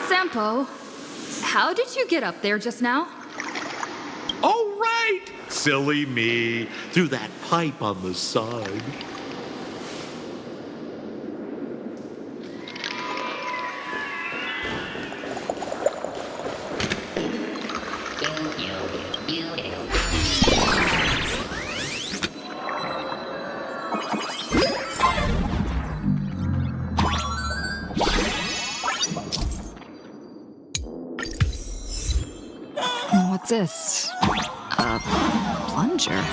Sampo, how did you get up there just now? Oh, right! Silly me. Through that pipe on the side. What's this? A plunger?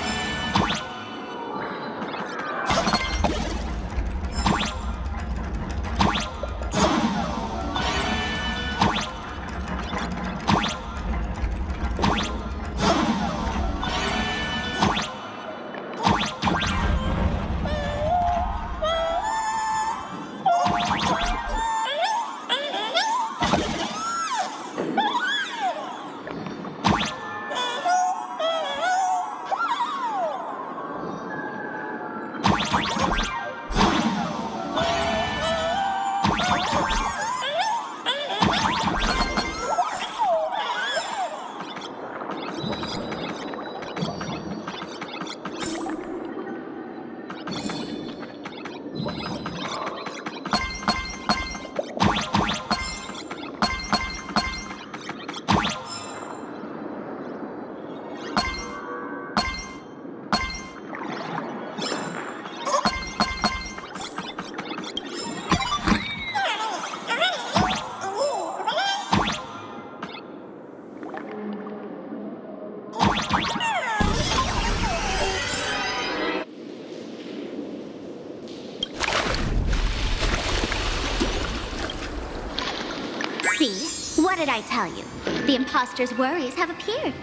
See? What did I tell you? The imposter's worries have appeared.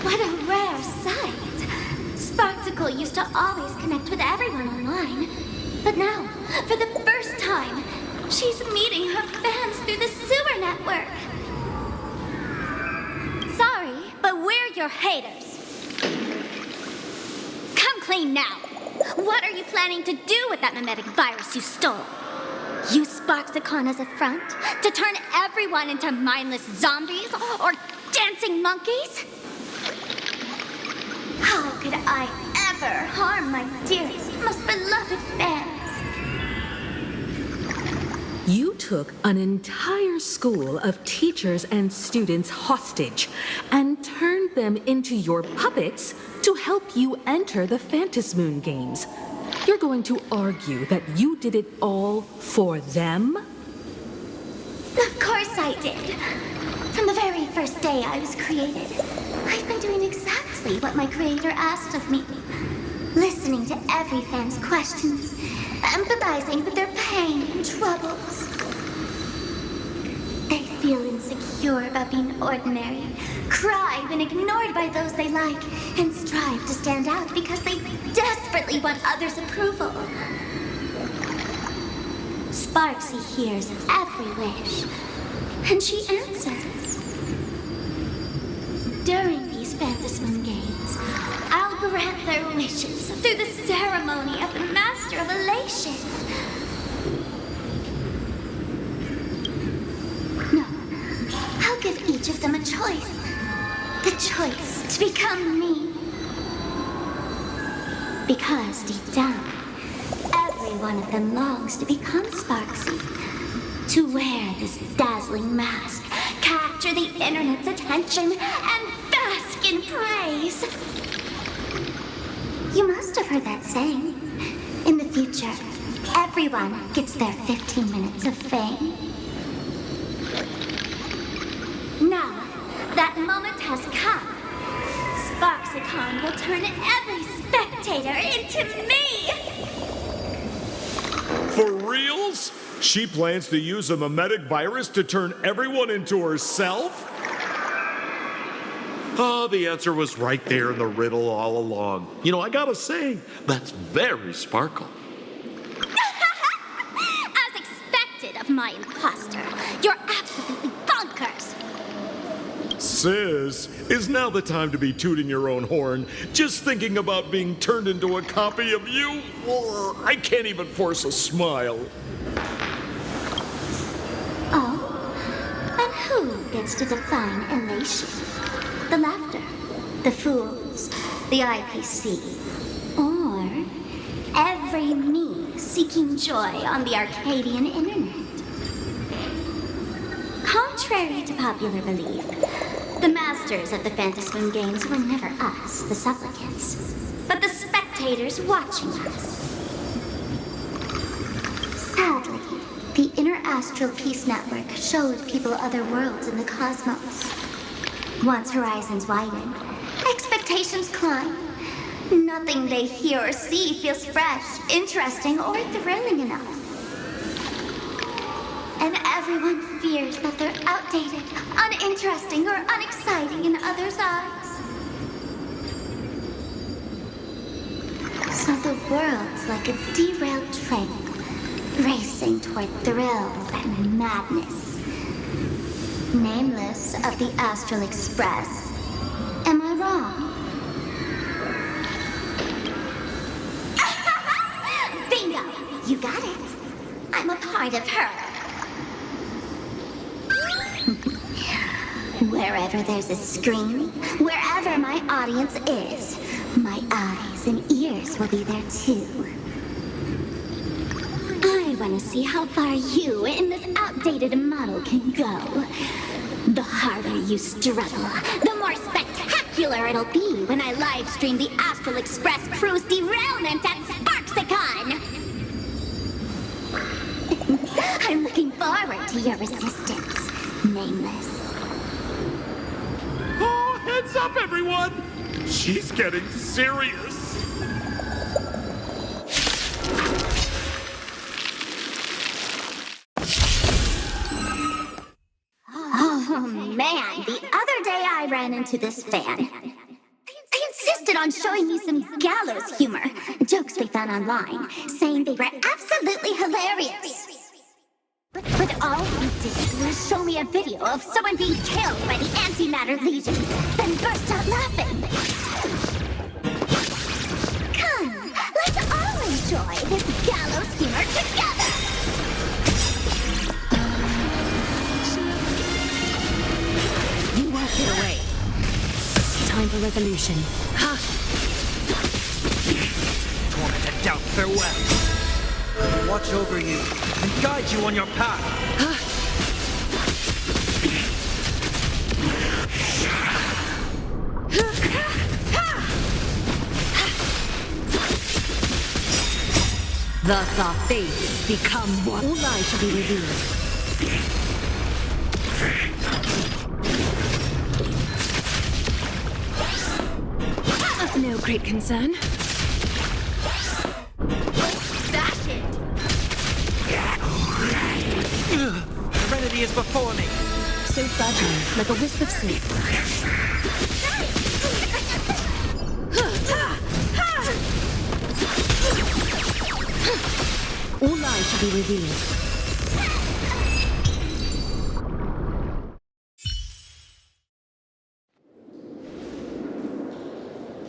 What a rare sight. Sparksicle used to always connect with everyone online. But now, for the first time, she's meeting her fans through the sewer network. Sorry, but we're your haters. Come clean now. What are you planning to do with that mimetic virus you stole? Use Sparksicon as a front to turn everyone into mindless zombies or dancing monkeys? How could I ever harm my dearest, most beloved fans? You took an entire school of teachers and students hostage and turned them into your puppets to help you enter the Phantasmoon games. You're going to argue that you did it all for them? Of course I did. From the very first day I was created, I've been doing exactly what my creator asked of me. Listening to every fan's questions, empathizing with their pain and troubles. They feel insecure about being ordinary, cry when ignored by those they like, and strive to stand out because they desperately want others' approval. Sparksy hears every wish, and she answers. During these Phantasmoon games, I'll grant their wishes through the ceremony of the Master of Elation. No, I'll give each of them a choice. The choice to become me. Because deep down, every one of them longs to become Sparksy. To wear this dazzling mask, capture the internet's attention, and bask in praise. You must have heard that saying. In the future, everyone gets their 15 minutes of fame. Now, that moment has come. Sparksicon will turn every spectator into me! For reals? She plans to use a mimetic virus to turn everyone into herself? Oh, the answer was right there in the riddle all along. You know, I gotta say, that's very Sparkle. As expected of my imposter, you're absolutely bonkers. Sis, is now the time to be tooting your own horn, just thinking about being turned into a copy of you? I can't even force a smile. Oh, and who gets to define elation? The laughter, the fools, the IPC, or every me seeking joy on the Arcadian internet? Contrary to popular belief, the masters of the Phantasmoon games were never us, the supplicants, but the spectators watching us. Sadly, the Inter-Astral Peace Network showed people other worlds in the cosmos. Once horizons widen, expectations climb. Nothing they hear or see feels fresh, interesting, or thrilling enough. And everyone fears that they're outdated, uninteresting, or unexciting in others' eyes. So the world's like a derailed train, racing toward thrills and madness. Nameless of the Astral Express. Am I wrong? Bingo! You got it. I'm a part of her. Wherever there's a screen, wherever my audience is, my eyes and ears will be there too. I want to see how far you in this outdated model can go. The harder you struggle, the more spectacular it'll be when I live stream the Astral Express cruise derailment at Sparksicon! I'm looking forward to your resistance, Nameless. Oh, heads up, everyone! She's getting serious. Oh man, the other day I ran into this fan. They insisted on showing me some gallows humor, jokes they found online, saying they were absolutely hilarious. But all he did was show me a video of someone being killed by the Antimatter Legion, then burst out laughing. Come, let's all enjoy this gallows humor together! You won't get away. Time for revolution. Tormented doubt, farewell. Watch over you and guide you on your path. Thus our fates become one. All lies shall be revealed. No great concern. Serenity is before me. So fragile, like a wisp of sleep. All lies shall be revealed.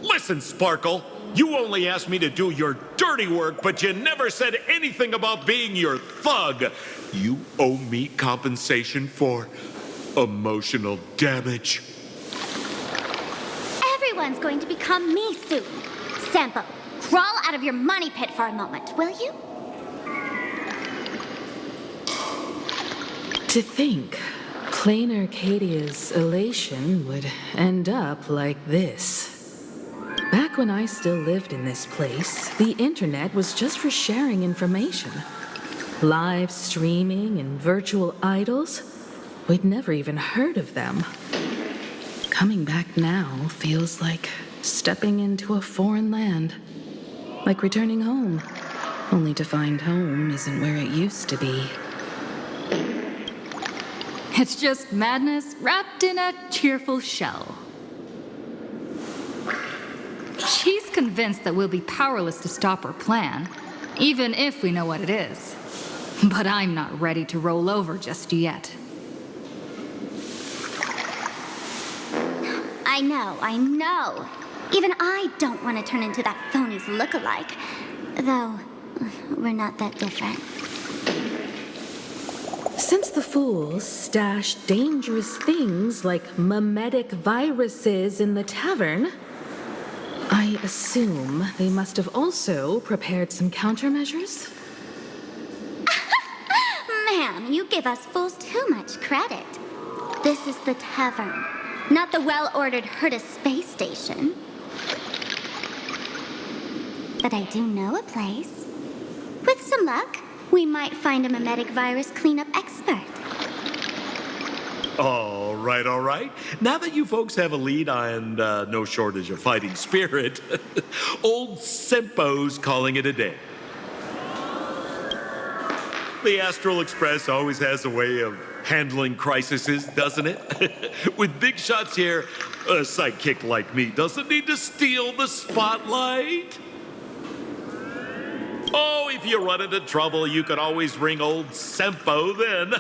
Listen, Sparkle, you only asked me to do your dirty work, but you never said anything about being your thug. You owe me compensation for emotional damage. Everyone's going to become me soon. Sampo, crawl out of your money pit for a moment, will you? To think, plain Arcadia's elation would end up like this. Back when I still lived in this place, the internet was just for sharing information. Live streaming and virtual idols, we'd never even heard of them. Coming back now feels like stepping into a foreign land. Like returning home, only to find home isn't where it used to be. It's just madness wrapped in a cheerful shell. She's convinced that we'll be powerless to stop her plan, even if we know what it is. But I'm not ready to roll over just yet. I know. Even I don't want to turn into that phony's look-alike. Though, we're not that different. Since the fools stash dangerous things like mimetic viruses in the tavern, I assume they must have also prepared some countermeasures? Ma'am, you give us fools too much credit. This is the tavern, not the well-ordered Herta space station. But I do know a place. With some luck, we might find a mimetic virus cleanup expert. All right. Now that you folks have a lead and no shortage of fighting spirit, old Sempo's calling it a day. The Astral Express always has a way of handling crises, doesn't it? With big shots here, a sidekick like me doesn't need to steal the spotlight. Oh, if you run into trouble, you can always ring old Sempo then.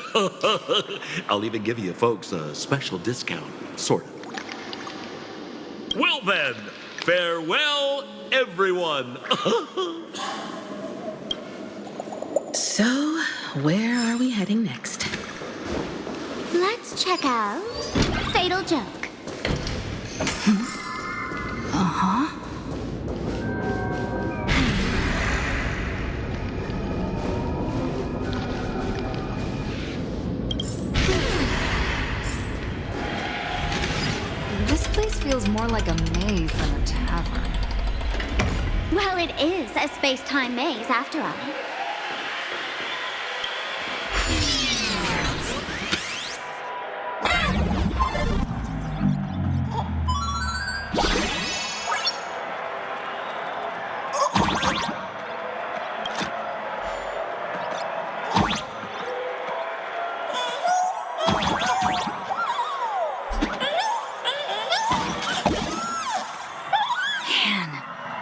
I'll even give you folks a special discount, sort of. Well then, farewell, everyone. So, where are we heading next? Let's check out Fatal Joke. This place feels more like a maze than a tavern. Well, it is a space-time maze, after all.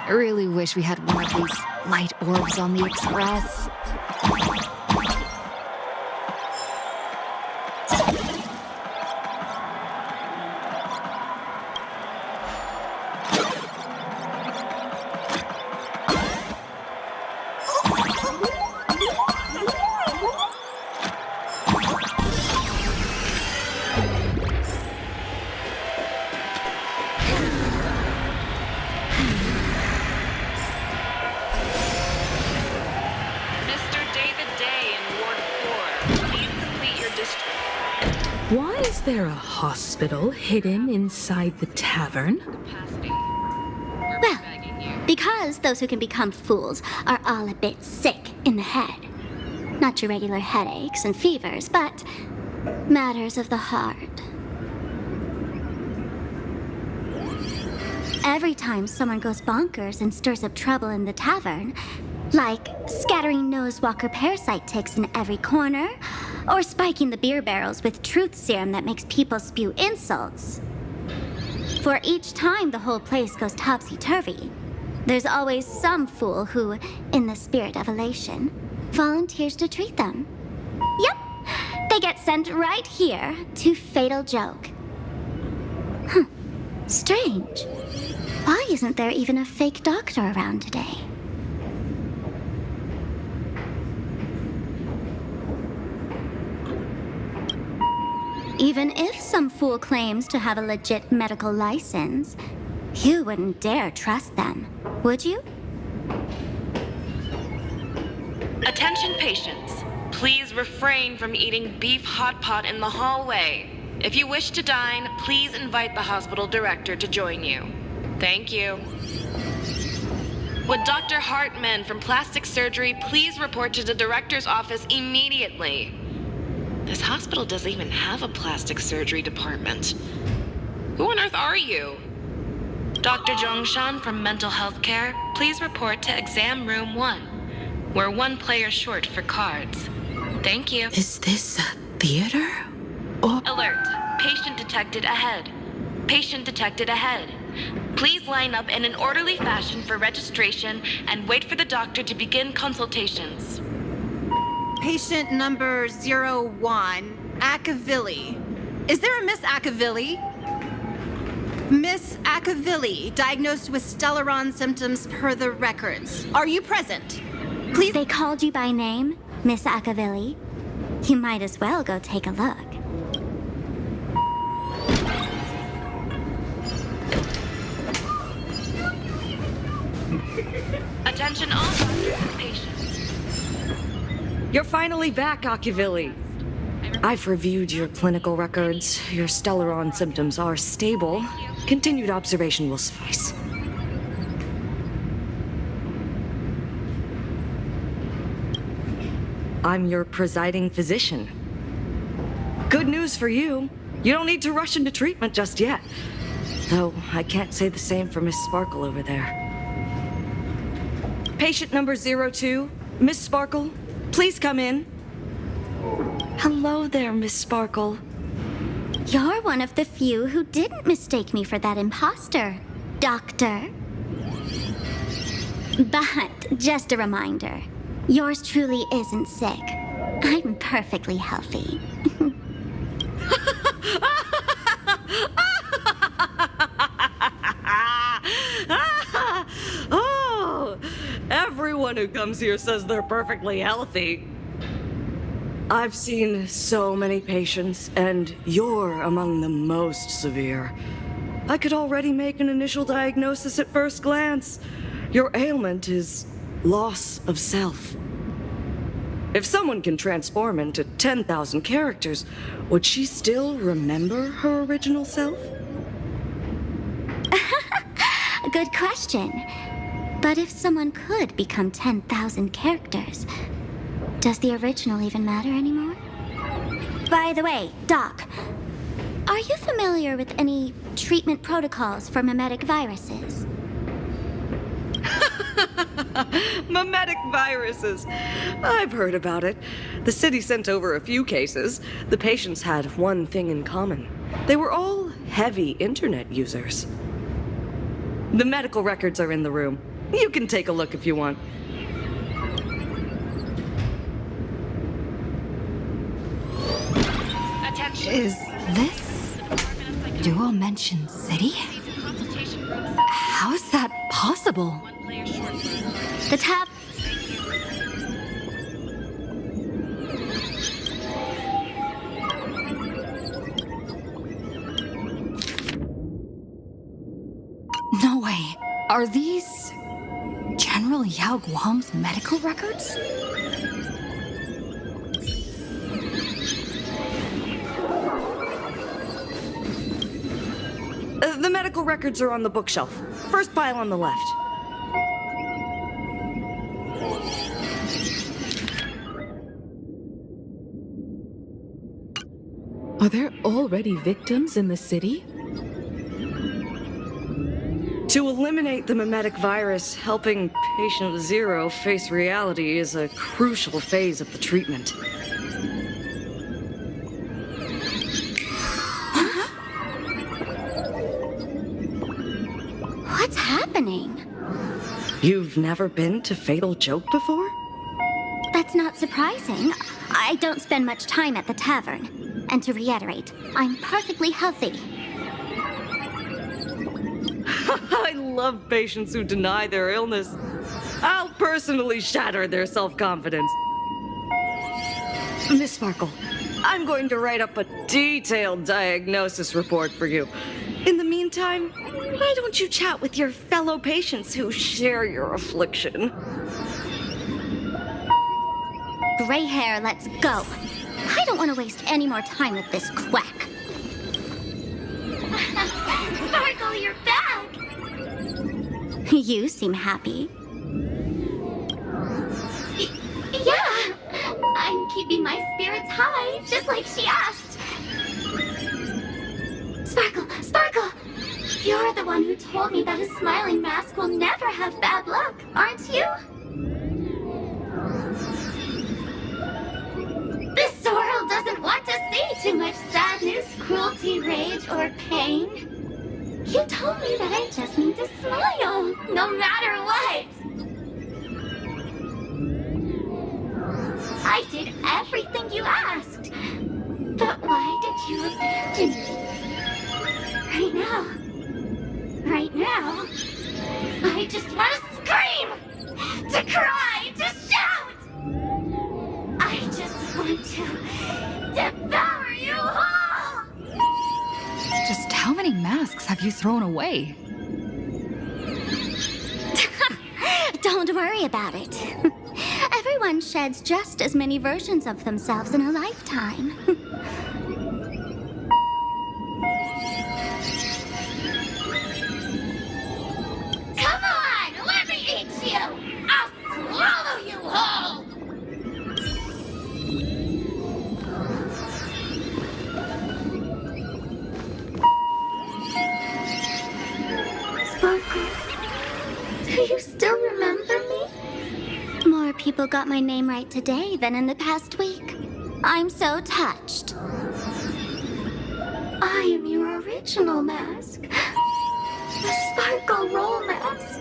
I really wish we had one of these light orbs on the Express. Why is there a hospital hidden inside the tavern? Well, because those who can become fools are all a bit sick in the head. Not your regular headaches and fevers, but matters of the heart. Every time someone goes bonkers and stirs up trouble in the tavern, like scattering nosewalker parasite ticks in every corner, or spiking the beer barrels with truth serum that makes people spew insults. For each time the whole place goes topsy-turvy, there's always some fool who, in the spirit of elation, volunteers to treat them. Yep, they get sent right here to Fatal Joke. Strange. Why isn't there even a fake doctor around today? Even if some fool claims to have a legit medical license, you wouldn't dare trust them, would you? Attention patients, please refrain from eating beef hot pot in the hallway. If you wish to dine, please invite the hospital director to join you. Thank you. Would Dr. Hartman from Plastic Surgery please report to the director's office immediately? This hospital doesn't even have a plastic surgery department. Who on earth are you? Dr. Zhongshan from Mental Health Care, please report to exam room 1. We're one player short for cards. Thank you. Is this a theater? Or... Alert. Patient detected ahead. Patient detected ahead. Please line up in an orderly fashion for registration and wait for the doctor to begin consultations. Patient number 01, Akavilli. Is there a Miss Akavilli? Miss Akavilli, diagnosed with Stellaron symptoms per the records. Are you present? Please. They called you by name, Miss Akavilli. You might as well go take a look. Attention all doctors and patients. You're finally back, Akavilli. I've reviewed your clinical records. Your Stellaron symptoms are stable. Continued observation will suffice. I'm your presiding physician. Good news for you. You don't need to rush into treatment just yet. Though I can't say the same for Miss Sparkle over there. Patient number 02, Miss Sparkle, please come in. Hello there, Miss Sparkle. You're one of the few who didn't mistake me for that imposter, Doctor. But just a reminder, yours truly isn't sick. I'm perfectly healthy. Oh, everyone who comes here says they're perfectly healthy. I've seen so many patients, and you're among the most severe. I could already make an initial diagnosis at first glance. Your ailment is loss of self. If someone can transform into 10,000 characters, would she still remember her original self? Good question. But if someone could become 10,000 characters, does the original even matter anymore? By the way, Doc, are you familiar with any treatment protocols for mimetic viruses? Mimetic viruses. I've heard about it. The city sent over a few cases. The patients had one thing in common. They were all heavy internet users. The medical records are in the room. You can take a look if you want. Attention. Is this Dual Mention City? How is that possible? The tab. No way. Are these General Yao Guang's medical records? The medical records are on the bookshelf. First pile on the left. Are there already victims in the city? To eliminate the mimetic virus, helping patient 0 face reality is a crucial phase of the treatment. What's happening? You've never been to Fatal Joke before? That's not surprising. I don't spend much time at the tavern. And to reiterate, I'm perfectly healthy. I love patients who deny their illness. I'll personally shatter their self-confidence. Miss Sparkle, I'm going to write up a detailed diagnosis report for you. In the meantime, why don't you chat with your fellow patients who share your affliction? Gray hair, let's go. I don't want to waste any more time with this quack. Sparkle, you're back! You seem happy. Yeah, I'm keeping my spirits high, just like she asked. Sparkle, Sparkle! You're the one who told me that a smiling mask will never have bad luck, aren't you? This world doesn't want to see too much sadness, cruelty, rage, or pain. You told me that I just need to smile, no matter what. I did everything you asked. But why did you abandon me? Right now, right now. I just want to scream, to cry, to shout. I just want to devour you all. Just how many masks have you thrown away? Don't worry about it. Everyone sheds just as many versions of themselves in a lifetime. Come on, let me eat you! I'll swallow you whole! Sparkle, do you still remember me? More people got my name right today than in the past week. I'm so touched. I am your original mask. The Sparkle Roll Mask.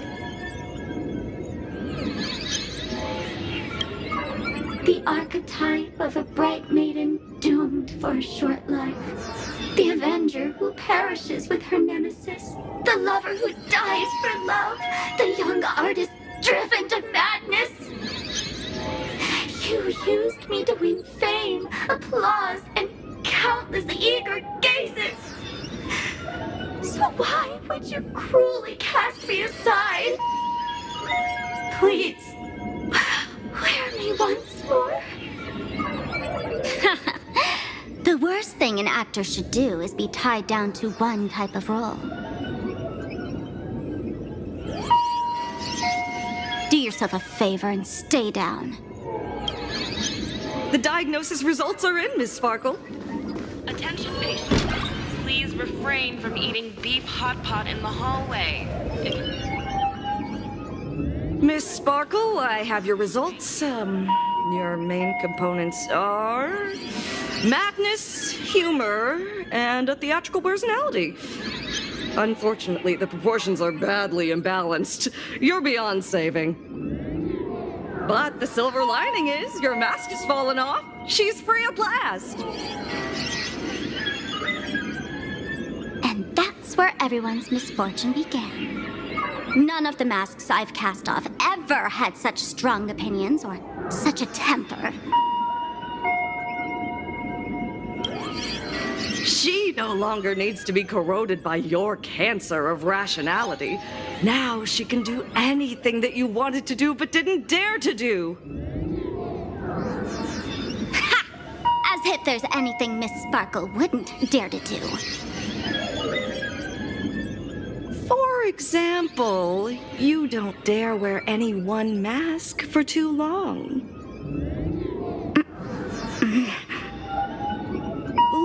The archetype of a bright maiden doomed for a short life. The avenger who perishes with her nemesis. The lover who dies for love. The young artist driven to madness. You used me to win fame, applause, and countless eager gazes. So why would you cruelly cast me aside? Please, wear me once more. The worst thing an actor should do is be tied down to one type of role. Do yourself a favor and stay down. The diagnosis results are in, Miss Sparkle. Attention patients. Please refrain from eating beef hot pot in the hallway. Miss Sparkle, I have your results. Your main components are madness, humor, and a theatrical personality. Unfortunately, the proportions are badly imbalanced. You're beyond saving. But the silver lining is your mask has fallen off. She's free at last. And that's where everyone's misfortune began. None of the masks I've cast off ever had such strong opinions or such a temper. She no longer needs to be corroded by your cancer of rationality. Now she can do anything that you wanted to do but didn't dare to do. Ha! As if there's anything Miss Sparkle wouldn't dare to do. For example, you don't dare wear any one mask for too long.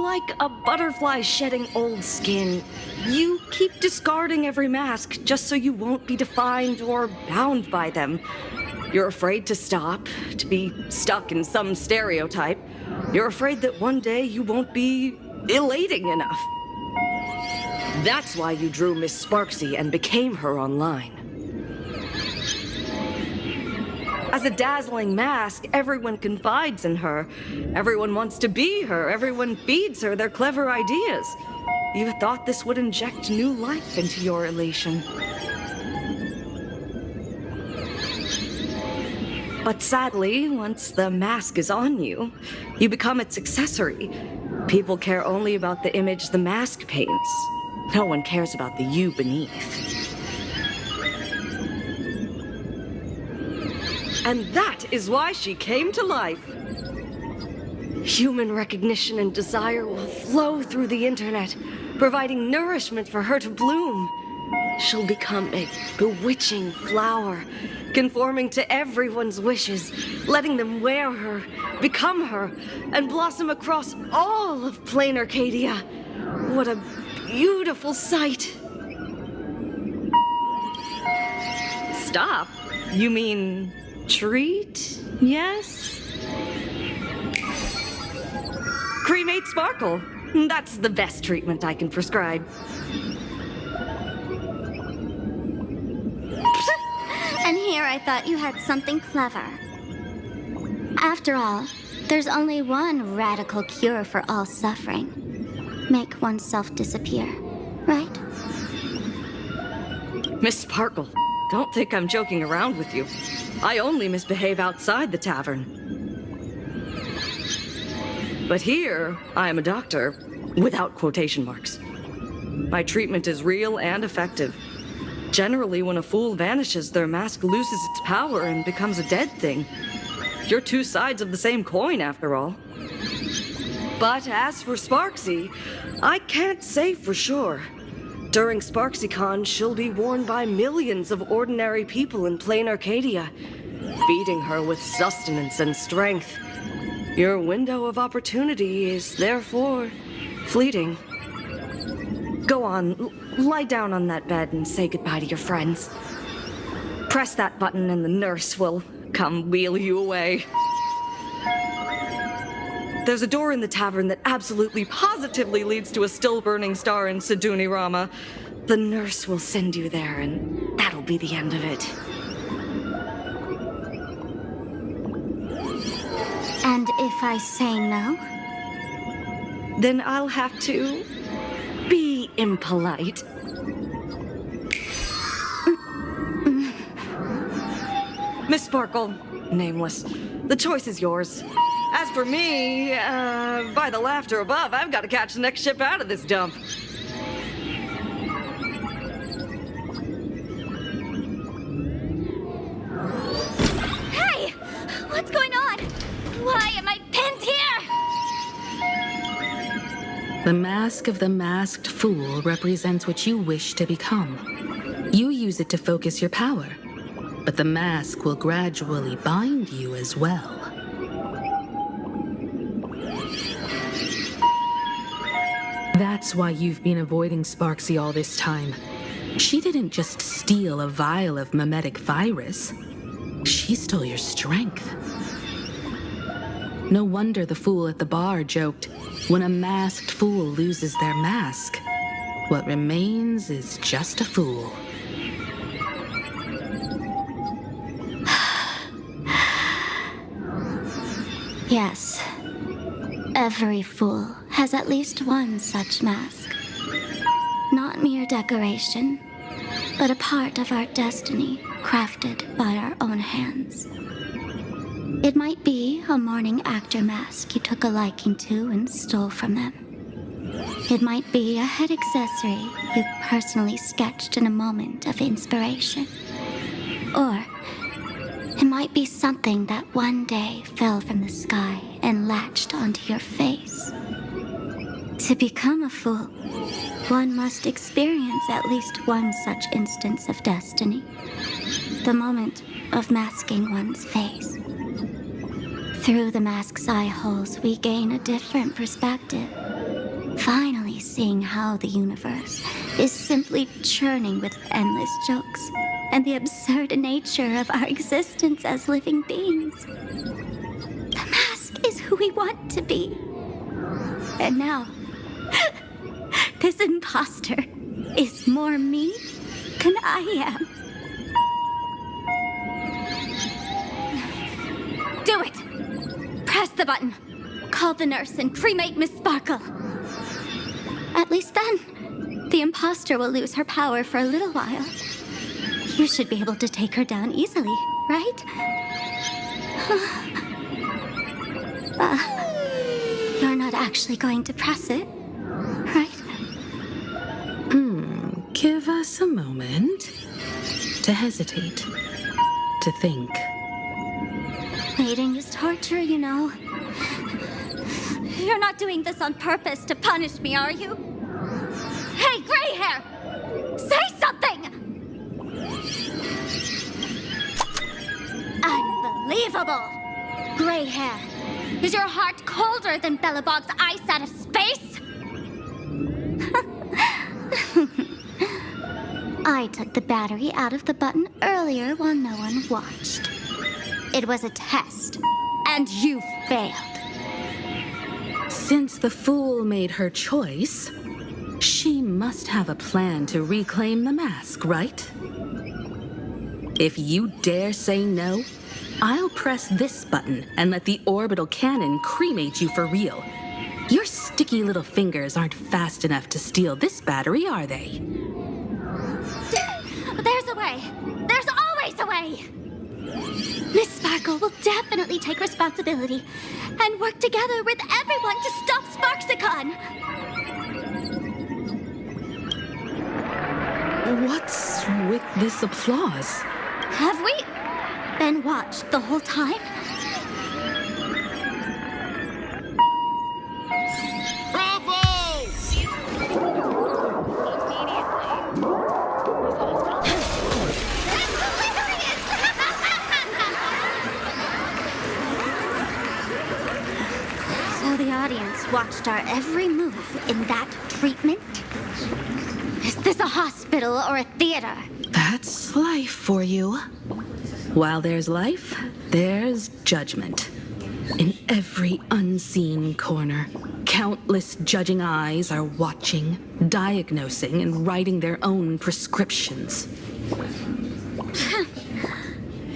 Like a butterfly shedding old skin, you keep discarding every mask just so you won't be defined or bound by them. You're afraid to stop, to be stuck in some stereotype. You're afraid that one day you won't be elating enough. That's why you drew Miss Sparksy and became her online. As a dazzling mask, everyone confides in her. Everyone wants to be her. Everyone feeds her their clever ideas. You thought this would inject new life into your elation. But sadly, once the mask is on you, you become its accessory. People care only about the image the mask paints. No one cares about the you beneath. And that is why she came to life. Human recognition and desire will flow through the internet, providing nourishment for her to bloom. She'll become a bewitching flower, conforming to everyone's wishes, letting them wear her, become her, and blossom across all of plain Arcadia. What a beautiful sight. Stop? You mean treat? Yes? Cremate Sparkle. That's the best treatment I can prescribe. And here I thought you had something clever. After all, there's only one radical cure for all suffering. Make oneself disappear, right? Miss Sparkle, don't think I'm joking around with you. I only misbehave outside the tavern. But here, I am a doctor, without quotation marks. My treatment is real and effective. Generally, when a fool vanishes, their mask loses its power and becomes a dead thing. You're two sides of the same coin, after all. But as for Sparksy, I can't say for sure. During SparksyCon, she'll be worn by millions of ordinary people in plain Arcadia, feeding her with sustenance and strength. Your window of opportunity is therefore fleeting. Go on, lie down on that bed and say goodbye to your friends. Press that button and the nurse will come wheel you away. There's a door in the tavern that absolutely positively leads to a still-burning star in Siduni Rama. The nurse will send you there, and that'll be the end of it. And if I say no? Then I'll have to be impolite. Miss Sparkle, nameless, the choice is yours. As for me, by the laughter above, I've got to catch the next ship out of this dump. Hey! What's going on? Why am I pinned here? The mask of the masked fool represents what you wish to become. You use it to focus your power, but the mask will gradually bind you as well. That's why you've been avoiding Sparksy all this time. She didn't just steal a vial of mimetic virus. She stole your strength. No wonder the fool at the bar joked, when a masked fool loses their mask, what remains is just a fool. Yes. Every fool has at least one such mask. Not mere decoration, but a part of our destiny crafted by our own hands. It might be a morning actor mask you took a liking to and stole from them. It might be a head accessory you personally sketched in a moment of inspiration. Or it might be something that one day fell from the sky and latched onto your face. To become a fool, one must experience at least one such instance of destiny. The moment of masking one's face. Through the mask's eye holes, we gain a different perspective. Finally seeing how the universe is simply churning with endless jokes and the absurd nature of our existence as living beings. The mask is who we want to be. And now, this imposter is more me than I am. Do it! Press the button. Call the nurse and cremate Miss Sparkle. At least then, the imposter will lose her power for a little while. You should be able to take her down easily, right? You're not actually going to press it, right? Give us a moment to hesitate, to think. Waiting is torture, you know. You're not doing this on purpose to punish me, are you? Hey, gray hair! Say something! Unbelievable! Gray hair, is your heart colder than Bellabog's ice out of space? I took the battery out of the button earlier while no one watched. It was a test, and you failed. Since the fool made her choice, she must have a plan to reclaim the mask, right? If you dare say no, I'll press this button and let the orbital cannon cremate you for real. Your sticky little fingers aren't fast enough to steal this battery, are they? There's way. Miss Sparkle will definitely take responsibility and work together with everyone to stop Sparksicon. What's with this applause? Have we been watched the whole time? So the audience watched our every move in that treatment? Is this a hospital or a theater? That's life for you. While there's life, there's judgment. In every unseen corner, countless judging eyes are watching, diagnosing, and writing their own prescriptions.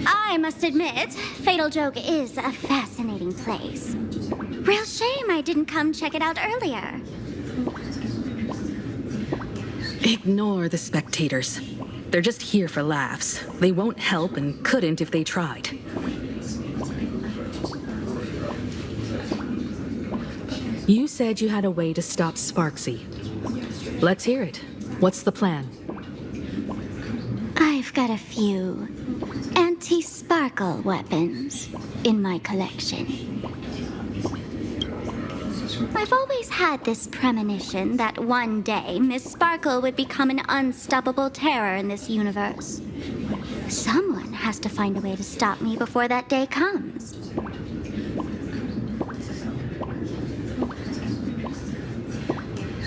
I must admit, Fatal Joke is a fascinating place. Real shame I didn't come check it out earlier. Ignore the spectators. They're just here for laughs. They won't help and couldn't if they tried. You said you had a way to stop Sparksy. Let's hear it. What's the plan? I've got a few anti-sparkle weapons in my collection. I've always had this premonition that one day Miss Sparkle would become an unstoppable terror in this universe. Someone has to find a way to stop me before that day comes.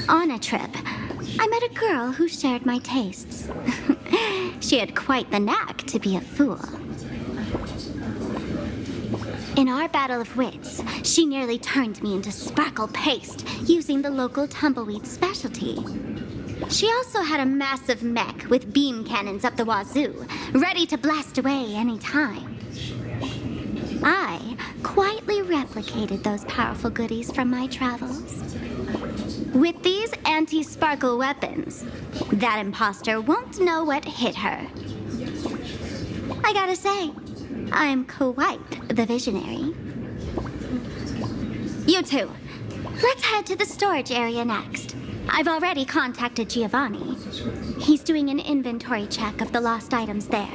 On a trip, I met a girl who shared my tastes. She had quite the knack to be a fool. In our battle of wits, she nearly turned me into sparkle paste using the local tumbleweed specialty. She also had a massive mech with beam cannons up the wazoo, ready to blast away any time. I quietly replicated those powerful goodies from my travels. With these anti-sparkle weapons, that imposter won't know what hit her. I gotta say, I'm quite the visionary. You two, let's head to the storage area next. I've already contacted Giovanni. He's doing an inventory check of the lost items there.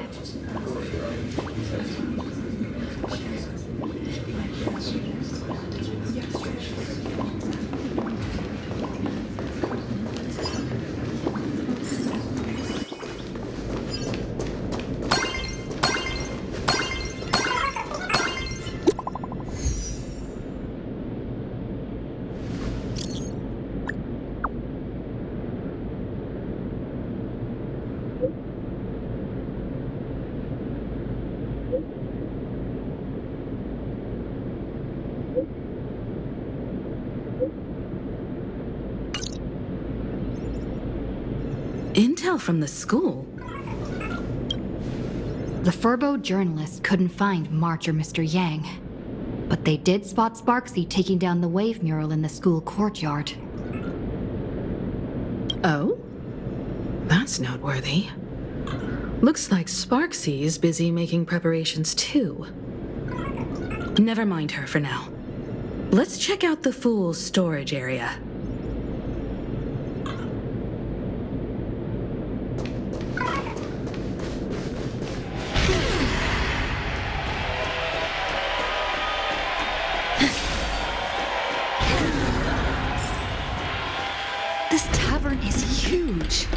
Intel from the school? The Furbo journalists couldn't find March or Mr. Yang, but they did spot Sparksy taking down the wave mural in the school courtyard. Oh? That's noteworthy. Looks like Sparksy is busy making preparations too. Never mind her for now. Let's check out the Fool's storage area. This tavern is huge.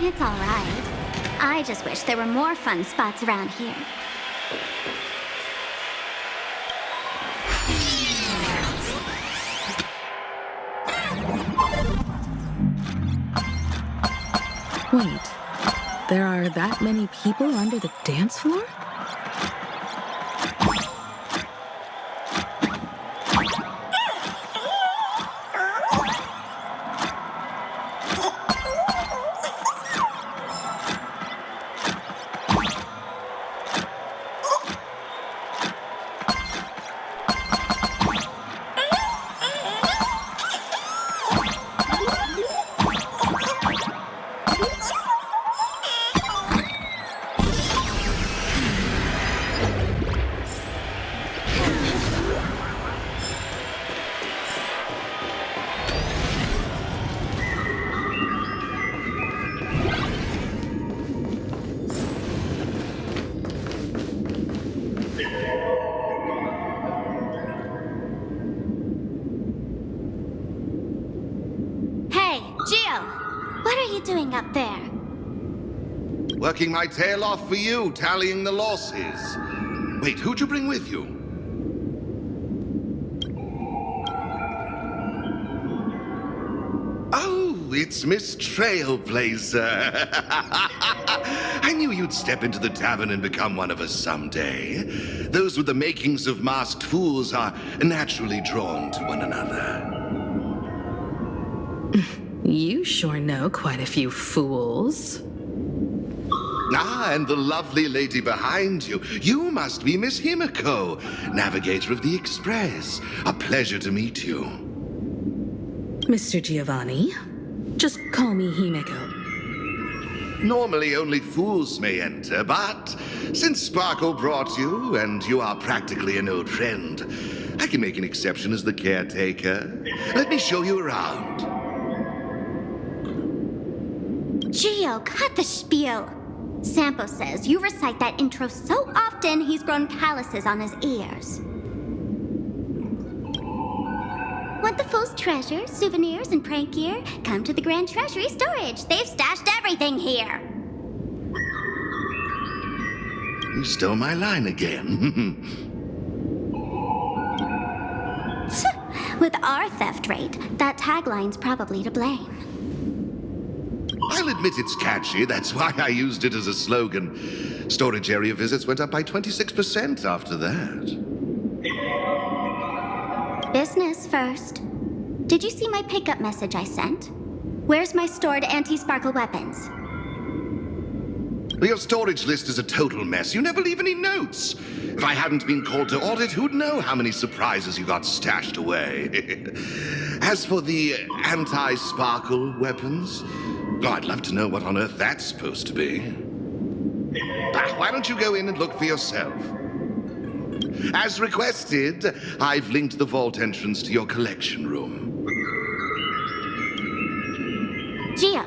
It's all right. I just wish there were more fun spots around here. Wait, there are that many people under the dance floor? out there? Working my tail off for you, tallying the losses. Wait, who'd you bring with you? Oh, it's Miss Trailblazer. I knew you'd step into the tavern and become one of us someday. Those with the makings of masked fools are naturally drawn to one another. You sure know quite a few fools. Ah, and the lovely lady behind you. You must be Miss Himiko, navigator of the Express. A pleasure to meet you. Mr. Giovanni, just call me Himeko. Normally only fools may enter, but since Sparkle brought you, and you are practically an old friend, I can make an exception as the caretaker. Let me show you around. Gio, cut the spiel. Sampo says you recite that intro so often he's grown calluses on his ears. Want the Fool's treasure, souvenirs, and prank gear? Come to the Grand Treasury Storage. They've stashed everything here. You stole my line again. With our theft rate, that tagline's probably to blame. I'll admit it's catchy. That's why I used it as a slogan. Storage area visits went up by 26% after that. Business first. Did you see my pickup message I sent? Where's my stored anti-sparkle weapons? Your storage list is a total mess. You never leave any notes. If I hadn't been called to audit, who'd know how many surprises you got stashed away? As for the anti-sparkle weapons, I'd love to know what on earth that's supposed to be. Why don't you go in and look for yourself? As requested, I've linked the vault entrance to your collection room. Gio,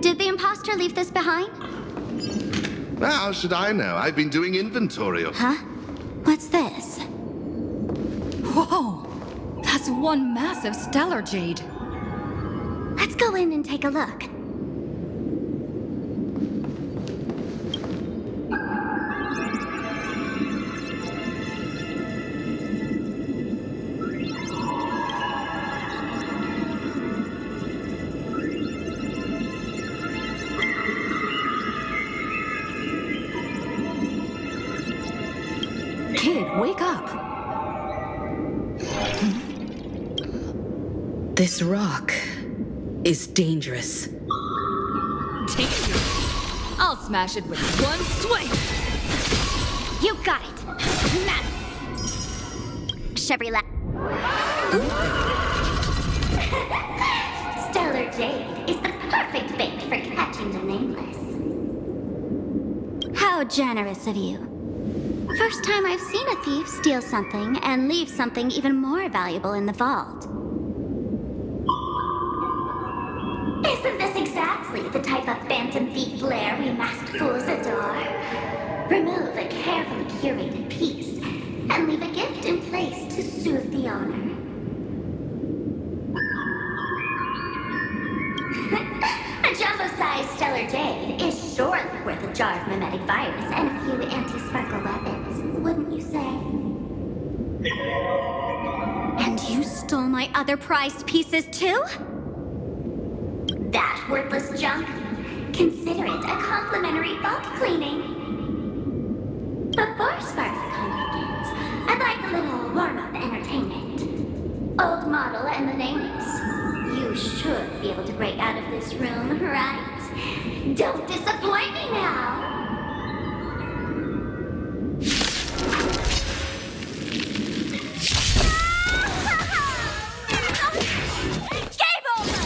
did the imposter leave this behind? How should I know? I've been doing inventory. Huh? What's this? Whoa! That's one massive stellar jade. Let's go in and take a look. Kid, wake up! This rock is dangerous. Dangerous? I'll smash it with one swing! You got it. Now. Chevy Stellar Jade is the perfect bait for catching the nameless. How generous of you. First time I've seen a thief steal something and leave something even more valuable in the vault. Isn't this exactly the type of phantom thief lair we masked fools adore? Remove a carefully curated piece and leave a gift in place to soothe the owner. A jumbo-sized stellar jade is surely worth a jar of mimetic virus and a few anti-sparkle weapons, wouldn't you say? And you stole my other prized pieces too? That worthless junk? Consider it a complimentary vault cleaning. Before Sparks Economy begins, I'd like a little warm-up entertainment. Old model and the nameless. You should be able to break out of this room, right? Don't disappoint me now! Game over!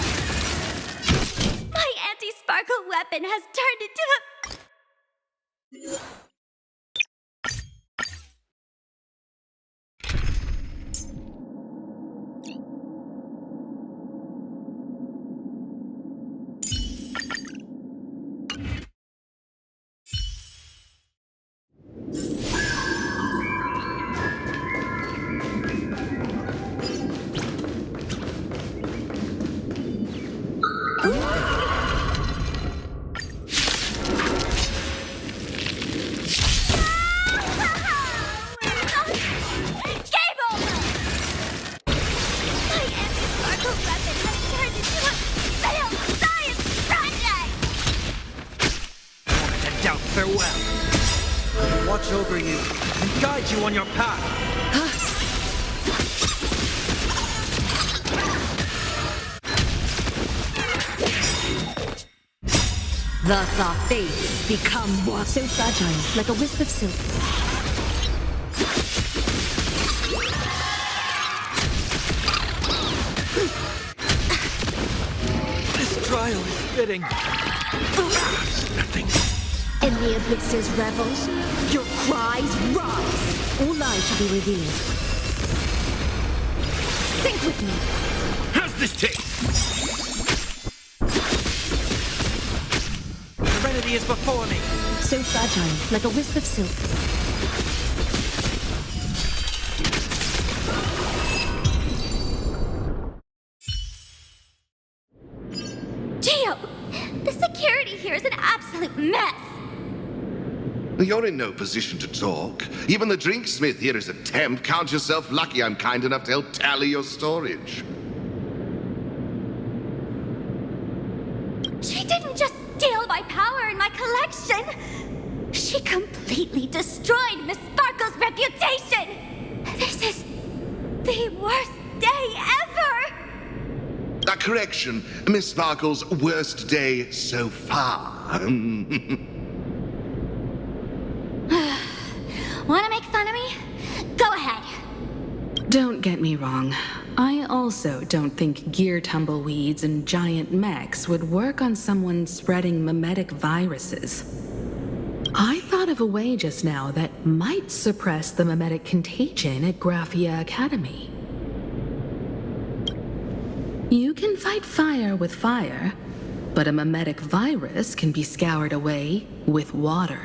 My anti-sparkle weapon has turned into a well. Watch over you and guide you on your path. Thus our fates become one. So fragile, like a wisp of silk. This trial is fitting. In the abyss's revels, your cries rise. All lies shall be revealed. Think with me. How's this taste? Serenity is before me. So fragile, like a wisp of silk. Gio, the security here is an absolute mess. You're in no position to talk. Even the drinksmith here is a temp. Count yourself lucky I'm kind enough to help tally your storage. She didn't just steal my power and my collection. She completely destroyed Miss Sparkle's reputation. This is the worst day ever. A correction, Miss Sparkle's worst day so far. Want to make fun of me? Go ahead. Don't get me wrong. I also don't think gear tumbleweeds and giant mechs would work on someone spreading mimetic viruses. I thought of a way just now that might suppress the mimetic contagion at Graphia Academy. You can fight fire with fire, but a mimetic virus can be scoured away with water.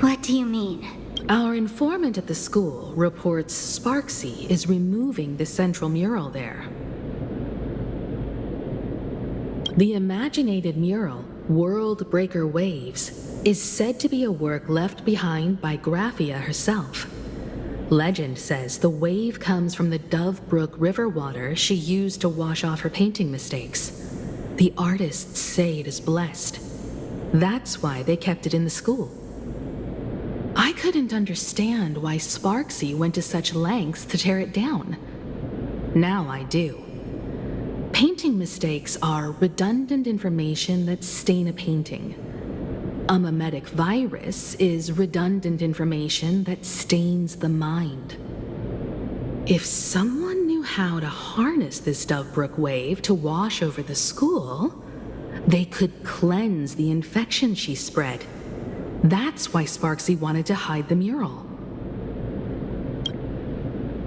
What do you mean? Our informant at the school reports Sparksy is removing the central mural there. The imaginated mural, World Breaker Waves, is said to be a work left behind by Graphia herself. Legend says the wave comes from the Dove Brook river water she used to wash off her painting mistakes. The artists say it is blessed. That's why they kept it in the school. I couldn't understand why Sparksy went to such lengths to tear it down. Now I do. Painting mistakes are redundant information that stain a painting. A mimetic virus is redundant information that stains the mind. If someone knew how to harness this Dovebrook wave to wash over the school, they could cleanse the infection she spread. That's why Sparksy wanted to hide the mural.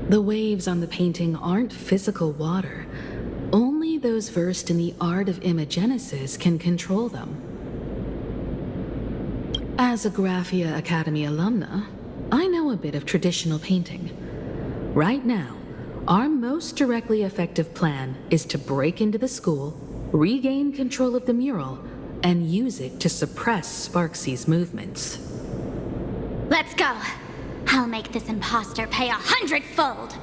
The waves on the painting aren't physical water. Only those versed in the art of imagenesis can control them. As a Graphia Academy alumna, I know a bit of traditional painting. Right now, our most directly effective plan is to break into the school, regain control of the mural, and use it to suppress Sparksy's movements. Let's go. I'll make this imposter pay 100-fold.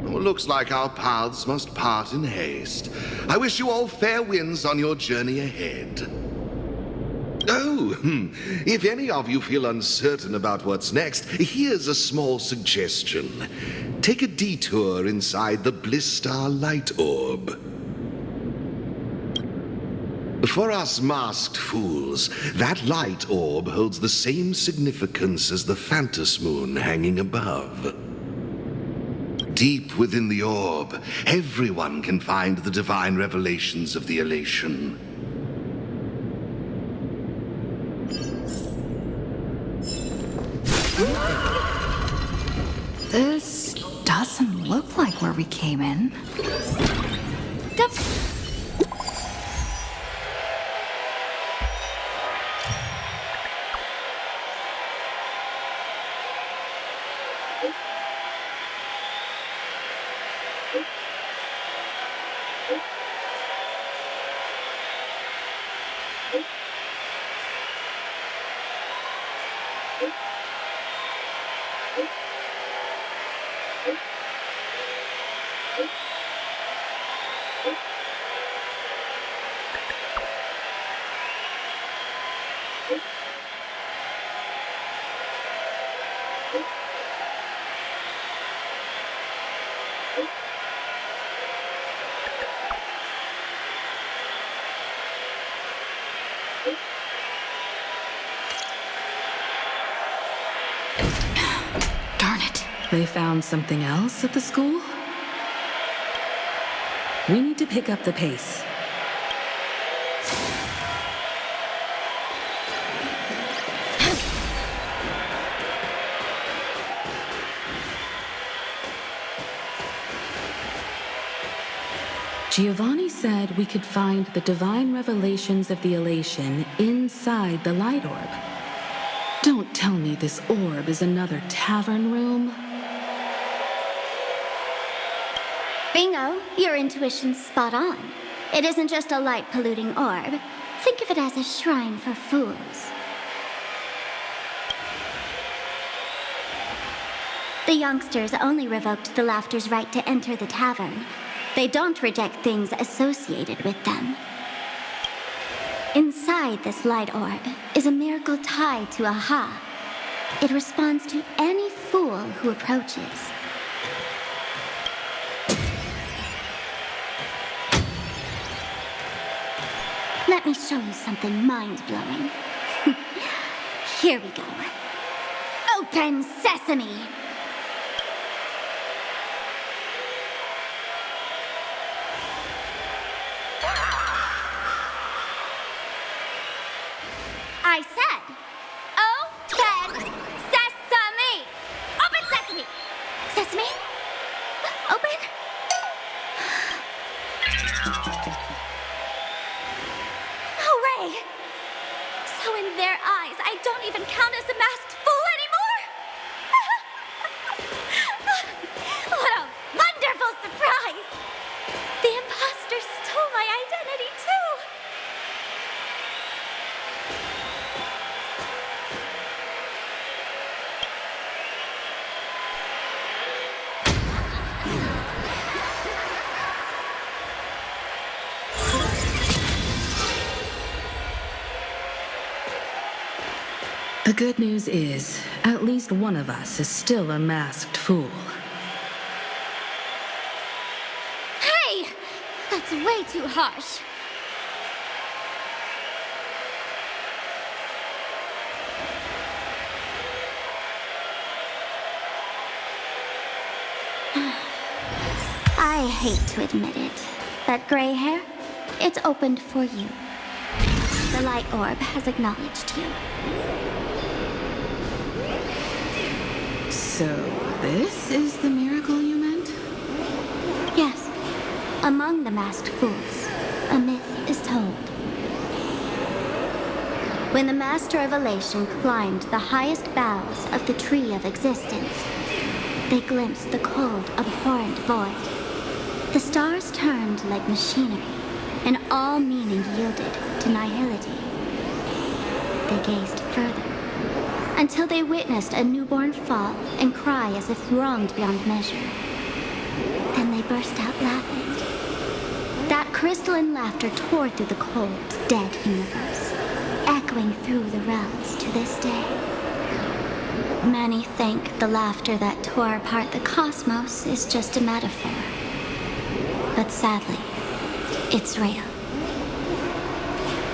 Well, looks like our paths must part in haste. I wish you all fair winds on your journey ahead. Oh, if any of you feel uncertain about what's next, here's a small suggestion. Take a detour inside the Blistar light orb. For us masked fools, that light orb holds the same significance as the Phantasmoon hanging above. Deep within the orb, everyone can find the divine revelations of the elation. This doesn't look like where we came in. Darn it. They found something else at the school? We need to pick up the pace. Giovanni said we could find the divine revelations of the elation inside the light orb. Don't tell me this orb is another tavern room. Bingo, your intuition's spot on. It isn't just a light-polluting orb. Think of it as a shrine for fools. The youngsters only revoked the Laughter's right to enter the tavern. They don't reject things associated with them. Inside this light orb is a miracle tied to Aha. It responds to any fool who approaches. Let me show you something mind-blowing. Here we go. Open sesame! I said, open sesame! Open sesame! Sesame? Open? Hooray! So in their eyes, I don't even count as a masked fool anymore? What a wonderful surprise! The imposter stole my identity too! The good news is, at least one of us is still a masked fool. Hey! That's way too harsh. I hate to admit it, but gray hair, it's opened for you. The light orb has acknowledged you. So, this is the miracle you meant? Yes. Among the masked fools, a myth is told. When the Master of Elation climbed the highest boughs of the Tree of Existence, they glimpsed the cold, abhorrent void. The stars turned like machinery, and all meaning yielded to nihility. They gazed further, until they witnessed a newborn fall and cry as if wronged beyond measure. Then they burst out laughing. That crystalline laughter tore through the cold, dead universe, echoing through the realms to this day. Many think the laughter that tore apart the cosmos is just a metaphor. But sadly, it's real.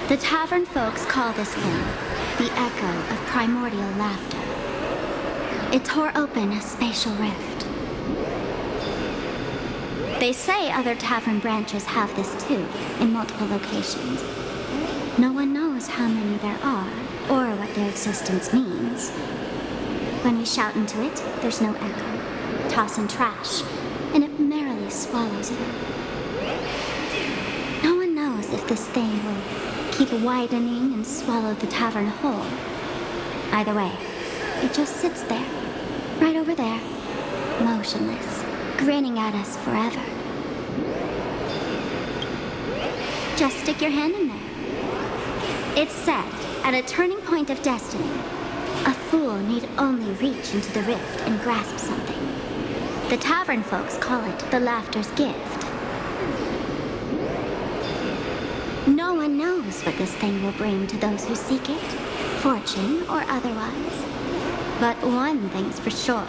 The tavern folks call this thing the echo of primordial laughter. It tore open a spatial rift. They say other tavern branches have this too, in multiple locations. No one knows how many there are, or what their existence means. When we shout into it, there's no echo. Toss in trash, and it merrily swallows it. No one knows if this thing will keep widening and swallow the tavern whole. Either way, it just sits there, right over there, motionless, grinning at us forever. Just stick your hand in there. It's said, at a turning point of destiny, a fool need only reach into the rift and grasp something. The tavern folks call it the Laughter's Gift. No one knows what this thing will bring to those who seek it. fortune, or otherwise. But one thing's for sure.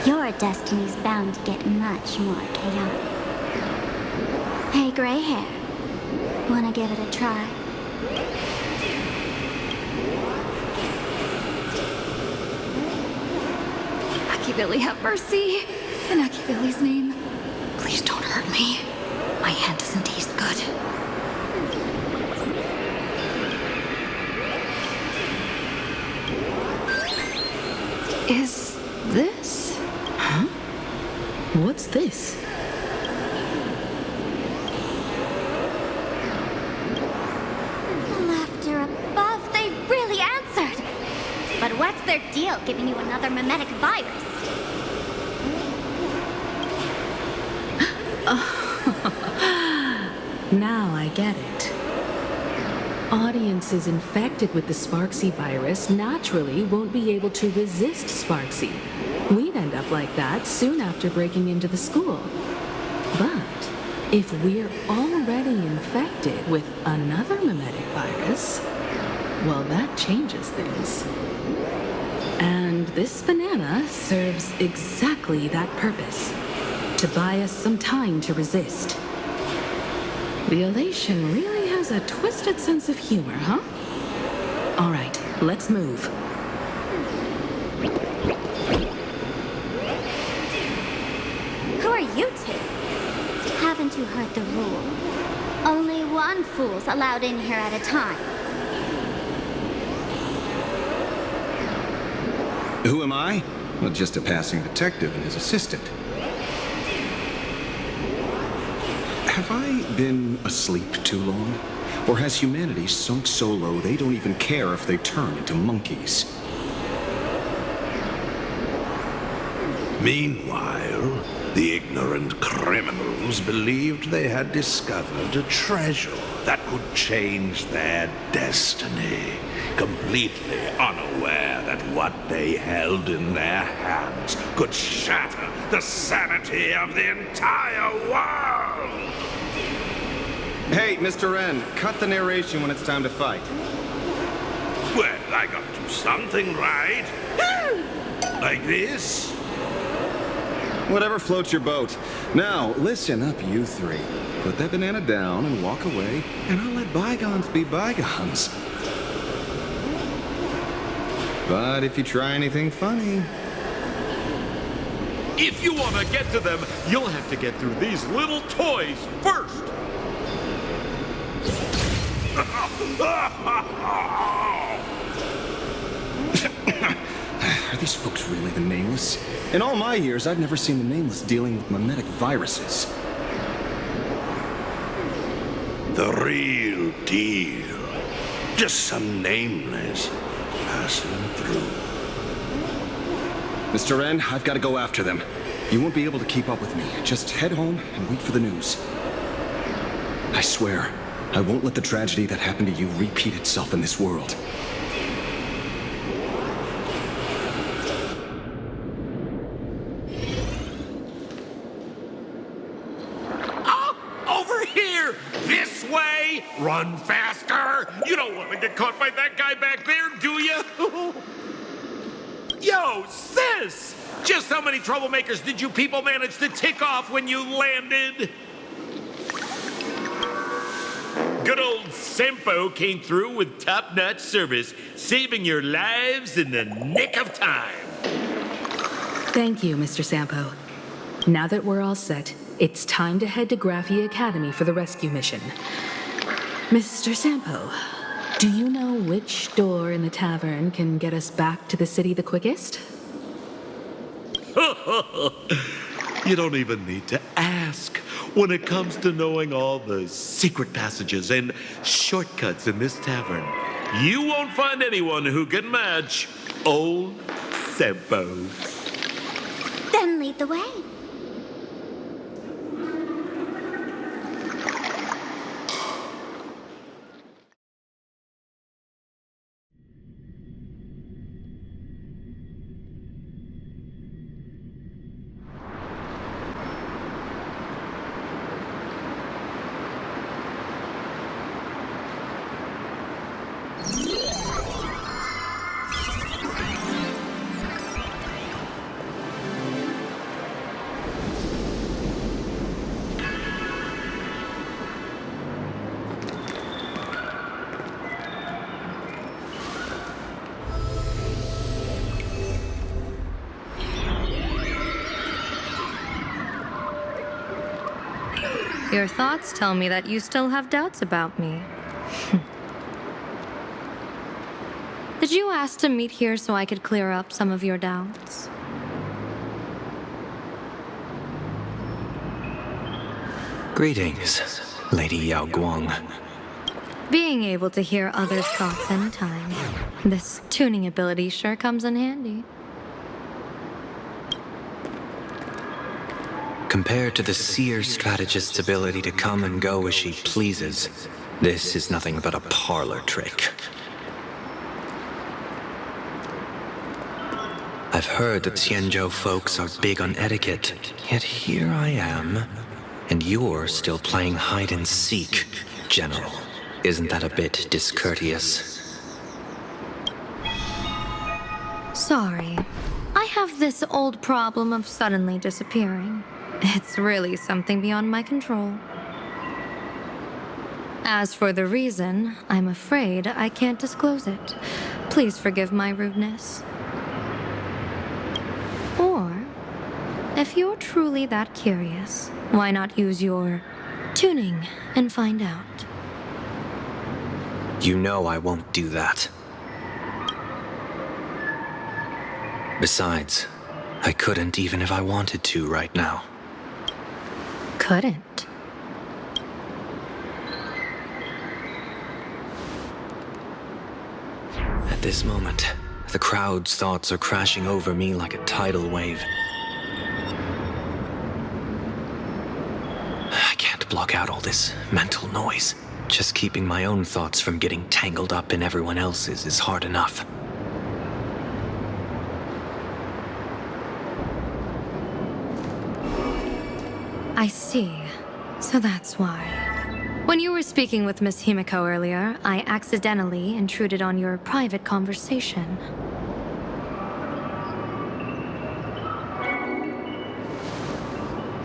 Your destiny's bound to get much more chaotic. Hey, gray hair. Wanna give it a try? Billy, have mercy. In Billy's name. Please don't hurt me. My hand doesn't taste good. Is this? Huh? What's this? Laughter above, they really answered. But what's their deal giving you another mimetic virus? Now I get it. Audiences infected with the Sparksy virus naturally won't be able to resist Sparksy. We'd end up like that soon after breaking into the school. But if we're already infected with another mimetic virus, well, that changes things. And this banana serves exactly that purpose. To buy us some time to resist. The elation really has a twisted sense of humor, huh? All right, let's move. Who are you two? Haven't you heard the rule? Only one fool's allowed in here at a time. Who am I? Well, just a passing detective and his assistant. Have I been asleep too long? Or has humanity sunk so low they don't even care if they turn into monkeys? Meanwhile, the ignorant criminals believed they had discovered a treasure that could change their destiny, completely unaware that what they held in their hands could shatter the sanity of the entire world! Hey, Mr. Wren, cut the narration when it's time to fight. Well, I got to do something, right? Like this? Whatever floats your boat. Now, listen up, you three. Put that banana down and walk away, and I'll let bygones be bygones. But if you try anything funny... If you want to get to them, you'll have to get through these little toys first. Are these folks really the Nameless? In all my years, I've never seen the Nameless dealing with mimetic viruses. The real deal. Just some Nameless passing through. Mr. Wren, I've got to go after them. You won't be able to keep up with me. Just head home and wait for the news. I swear, I won't let the tragedy that happened to you repeat itself in this world. Run faster! You don't want to get caught by that guy back there, do you? Yo, sis! Just how many troublemakers did you people manage to tick off when you landed? Good old Sempo came through with top-notch service, saving your lives in the nick of time. Thank you, Mr. Sampo. Now that we're all set, it's time to head to Graphia Academy for the rescue mission. Mr. Sampo, do you know which door in the tavern can get us back to the city the quickest? You don't even need to ask. When it comes to knowing all the secret passages and shortcuts in this tavern, you won't find anyone who can match old Sempo. Then lead the way. Your thoughts tell me that you still have doubts about me. Did you ask to meet here so I could clear up some of your doubts? Greetings, Lady Yao Guang. Being able to hear others' thoughts anytime. This tuning ability sure comes in handy. Compared to the seer strategist's ability to come and go as she pleases, this is nothing but a parlor trick. I've heard that Xianzhou folks are big on etiquette, yet here I am, and you're still playing hide and seek, General. Isn't that a bit discourteous? Sorry. I have this old problem of suddenly disappearing. It's really something beyond my control. As for the reason, I'm afraid I can't disclose it. Please forgive my rudeness. Or, if you're truly that curious, why not use your tuning and find out? You know I won't do that. Besides, I couldn't even if I wanted to right now. Couldn't. At this moment, the crowd's thoughts are crashing over me like a tidal wave. I can't block out all this mental noise. Just keeping my own thoughts from getting tangled up in everyone else's is hard enough. I see. So that's why. When you were speaking with Miss Himiko earlier, I accidentally intruded on your private conversation.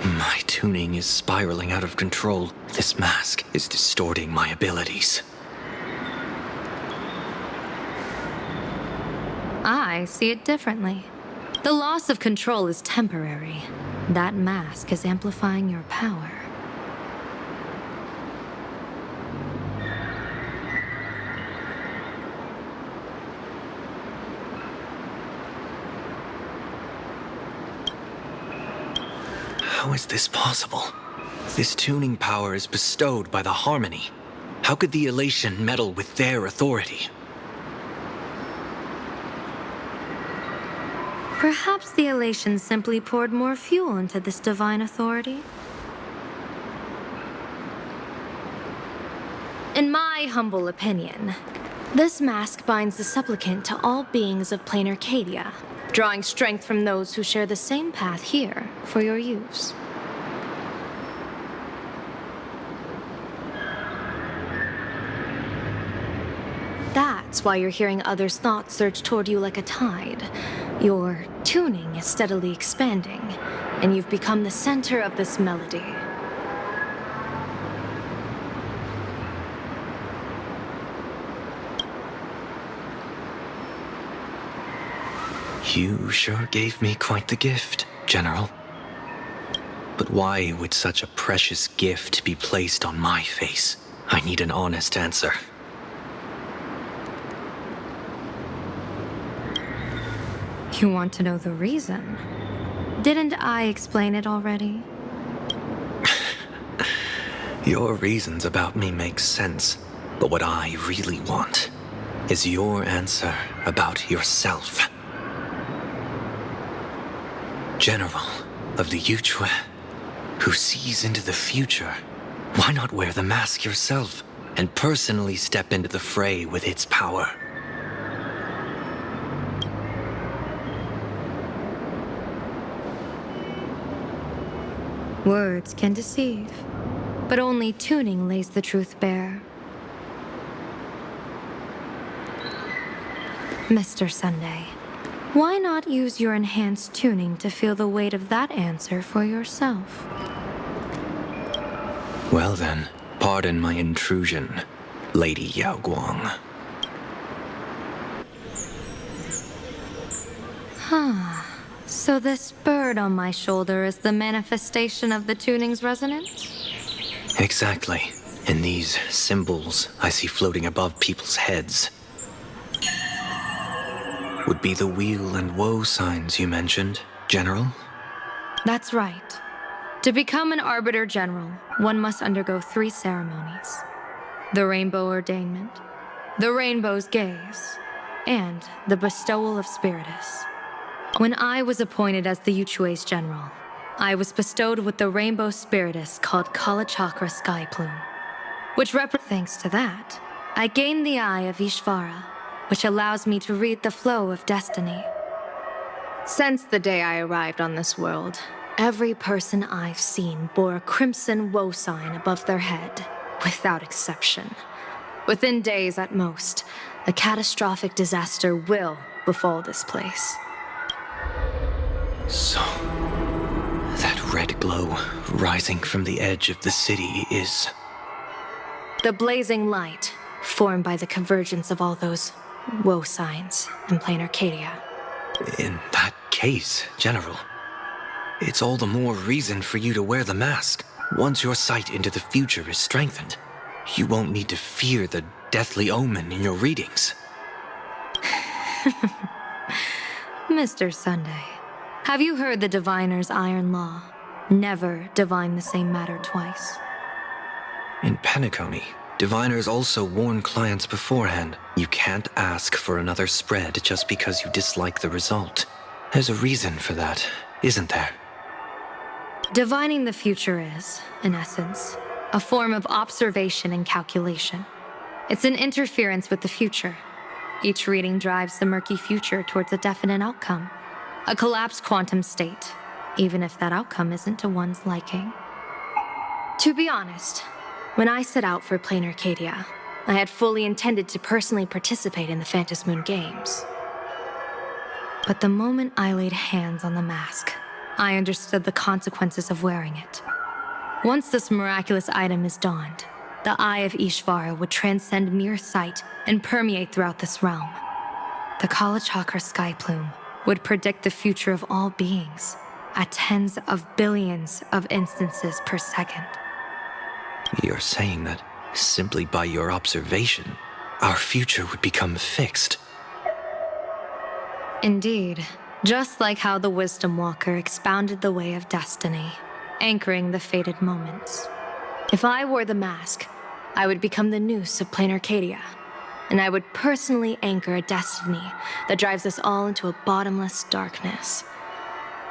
My tuning is spiraling out of control. This mask is distorting my abilities. I see it differently. The loss of control is temporary. That mask is amplifying your power. How is this possible? This tuning power is bestowed by the Harmony. How could the elation meddle with their authority? Perhaps the elation simply poured more fuel into this divine authority? In my humble opinion, this mask binds the supplicant to all beings of plain Arcadia, drawing strength from those who share the same path here for your use. That's why you're hearing others' thoughts surge toward you like a tide. Your tuning is steadily expanding, and you've become the center of this melody. You sure gave me quite the gift, General. But why would such a precious gift be placed on my face? I need an honest answer. You want to know the reason? Didn't I explain it already? Your reasons about me make sense, but what I really want is your answer about yourself. General of the Yuchue, who sees into the future, why not wear the mask yourself and personally step into the fray with its power? Words can deceive, but only tuning lays the truth bare. Mr. Sunday, why not use your enhanced tuning to feel the weight of that answer for yourself? Well then, pardon my intrusion, Lady Yao Guang. So this bird on my shoulder is the manifestation of the tuning's resonance? Exactly. And these symbols I see floating above people's heads would be the weal and woe signs you mentioned, General? That's right. To become an Arbiter General, one must undergo 3 ceremonies. The Rainbow Ordainment, the Rainbow's Gaze, and the Bestowal of Spiritus. When I was appointed as the Uchue's General, I was bestowed with the Rainbow Spiritus called Kalachakra Sky Plume, which thanks to that, I gained the Eye of Ishvara, which allows me to read the flow of destiny. Since the day I arrived on this world, every person I've seen bore a crimson woe sign above their head, without exception. Within days at most, a catastrophic disaster will befall this place. So, that red glow rising from the edge of the city is... The blazing light, formed by the convergence of all those woe signs in plain Arcadia. In that case, General, it's all the more reason for you to wear the mask. Once your sight into the future is strengthened, you won't need to fear the deathly omen in your readings. Mr. Sunday, have you heard the Diviner's iron law? Never divine the same matter twice. In Penacony, diviners also warn clients beforehand. You can't ask for another spread just because you dislike the result. There's a reason for that, isn't there? Divining the future is, in essence, a form of observation and calculation. It's an interference with the future. Each reading drives the murky future towards a definite outcome, a collapsed quantum state, even if that outcome isn't to one's liking. To be honest, when I set out for Plain Arcadia, I had fully intended to personally participate in the Phantom Moon Games. But the moment I laid hands on the mask, I understood the consequences of wearing it. Once this miraculous item is donned, the Eye of Ishvara would transcend mere sight and permeate throughout this realm. The Kalachakra Sky Plume would predict the future of all beings at tens of billions of instances per second. You're saying that simply by your observation, our future would become fixed. Indeed, just like how the Wisdom Walker expounded the way of destiny, anchoring the fated moments. If I wore the mask, I would become the noose of Plain Arcadia, and I would personally anchor a destiny that drives us all into a bottomless darkness.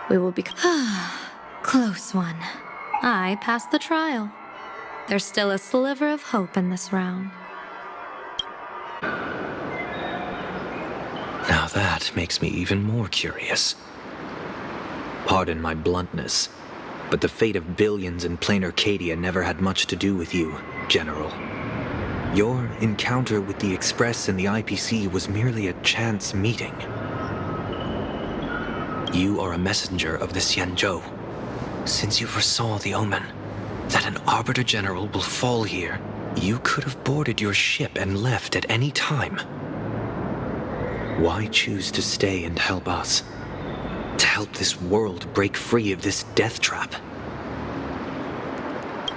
We will become... Close one. I passed the trial. There's still a sliver of hope in this round. Now that makes me even more curious. Pardon my bluntness, but the fate of billions in Plain Arcadia never had much to do with you, General. Your encounter with the Express and the IPC was merely a chance meeting. You are a messenger of the Xianzhou. Since you foresaw the omen, that an Arbiter General will fall here, you could have boarded your ship and left at any time. Why choose to stay and help us? To help this world break free of this death trap?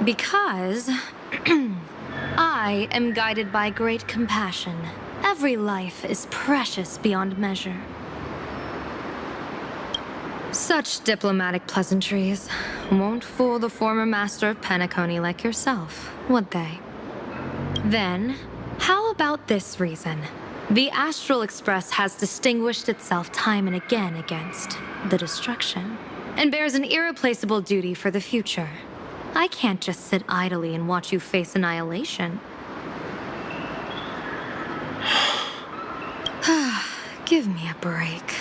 Because... I am guided by great compassion. Every life is precious beyond measure. Such diplomatic pleasantries won't fool the former master of Penacony like yourself, would they? Then, how about this reason? The Astral Express has distinguished itself time and again against the destruction, and bears an irreplaceable duty for the future. I can't just sit idly and watch you face annihilation. Give me a break.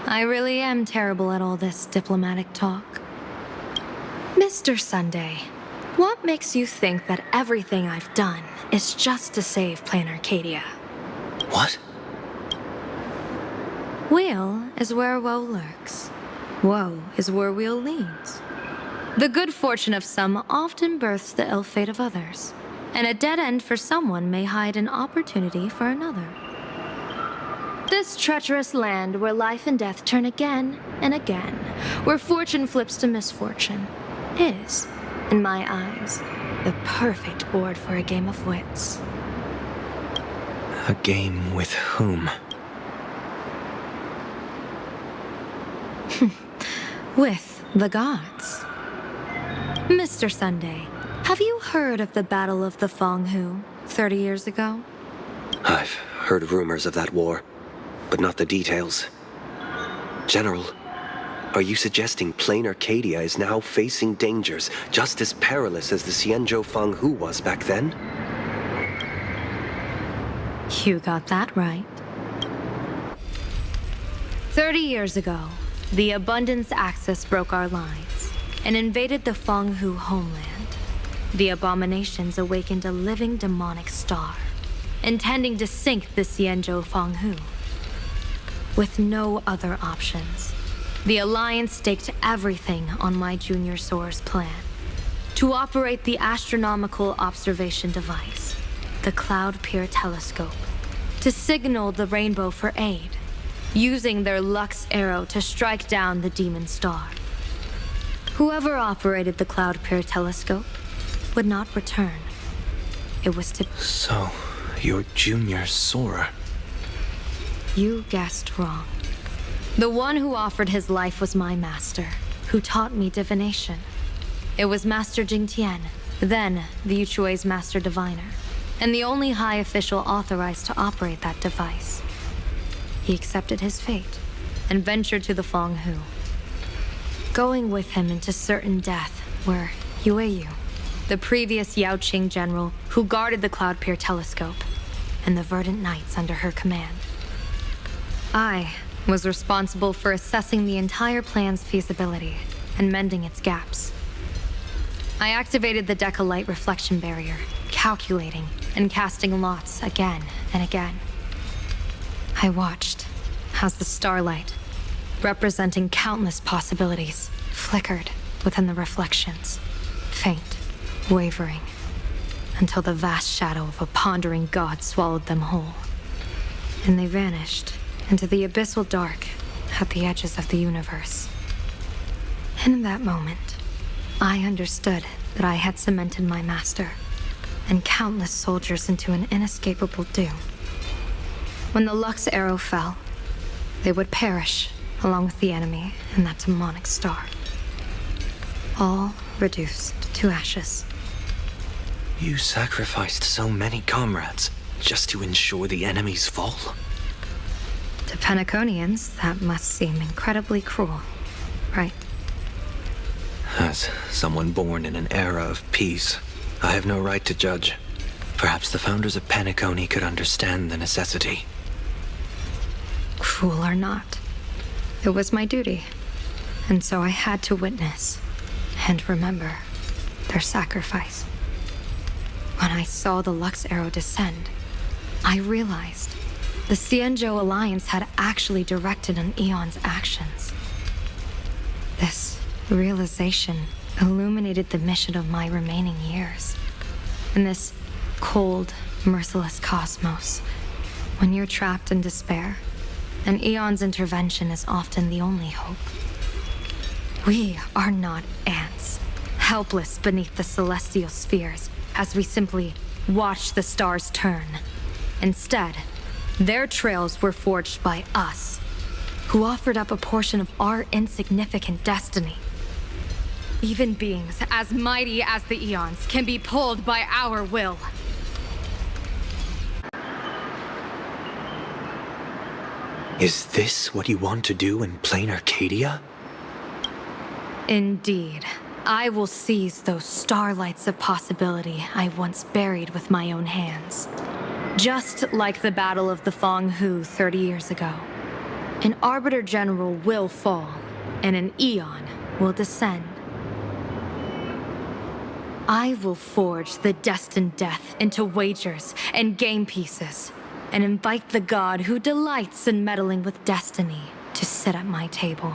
I really am terrible at all this diplomatic talk. Mr. Sunday, what makes you think that everything I've done is just to save Plain Arcadia? What? Weal is where woe lurks. Woe is where weal leads. The good fortune of some often births the ill fate of others, and a dead end for someone may hide an opportunity for another. This treacherous land where life and death turn again and again, where fortune flips to misfortune, is, in my eyes, The perfect board for a game of wits. A game with whom? With the gods. Mr. Sunday, have you heard of the Battle of the Fonghu 30 years ago? I've heard rumors of that war, but not the details. General, are you suggesting plain Arcadia is now facing dangers just as perilous as the Xianzhou Fanghu was back then? You got that right. 30 years ago, the Abundance Axis broke our lines and invaded the Fanghu homeland. The abominations awakened a living demonic star, intending to sink the Xianzhou Fanghu. With no other options, the Alliance staked everything on my Junior Soar's plan to operate the astronomical observation device, the Cloud Peer Telescope, to signal the rainbow for aid, using their Lux arrow to strike down the demon star. Whoever operated the Cloud Peer Telescope would not return. It was to... So, you're Junior Soar. You guessed wrong. The one who offered his life was my master, who taught me divination. It was Master Jingtian, then the Yuchui's master diviner, and the only high official authorized to operate that device. He accepted his fate and ventured to the Fanghu. Going with him into certain death were Yueyu, the previous Yaoqing general who guarded the Cloud Peer Telescope, and the Verdant Knights under her command. I was responsible for assessing the entire plan's feasibility and mending its gaps. I activated the Decalite reflection barrier, calculating and casting lots again and again. I watched as the starlight, representing countless possibilities, flickered within the reflections, faint, wavering, until the vast shadow of a pondering god swallowed them whole. And they vanished into the abyssal dark at the edges of the universe. And in that moment, I understood that I had cemented my master and countless soldiers into an inescapable doom. When the Lux arrow fell, they would perish along with the enemy and that demonic star. All reduced to ashes. You sacrificed so many comrades just to ensure the enemy's fall? To Penaconians, that must seem incredibly cruel, right? As someone born in an era of peace, I have no right to judge. Perhaps the founders of Penacony could understand the necessity. Cruel or not, it was my duty. And so I had to witness and remember their sacrifice. When I saw the Lux arrow descend, I realized the Xianzhou Alliance had actually directed an Aeon's actions. This realization illuminated the mission of my remaining years. In this cold, merciless cosmos, when you're trapped in despair, an Aeon's intervention is often the only hope. We are not ants, helpless beneath the celestial spheres as we simply watch the stars turn. Instead, their trails were forged by us, who offered up a portion of our insignificant destiny. Even beings as mighty as the Eons can be pulled by our will. Is this what you want to do in plain Arcadia? Indeed. I will seize those starlights of possibility I once buried with my own hands. Just like the Battle of the Fanghu 30 years ago. An Arbiter General will fall, and an Aeon will descend. I will forge the destined death into wagers and game pieces, and invite the god who delights in meddling with destiny to sit at my table.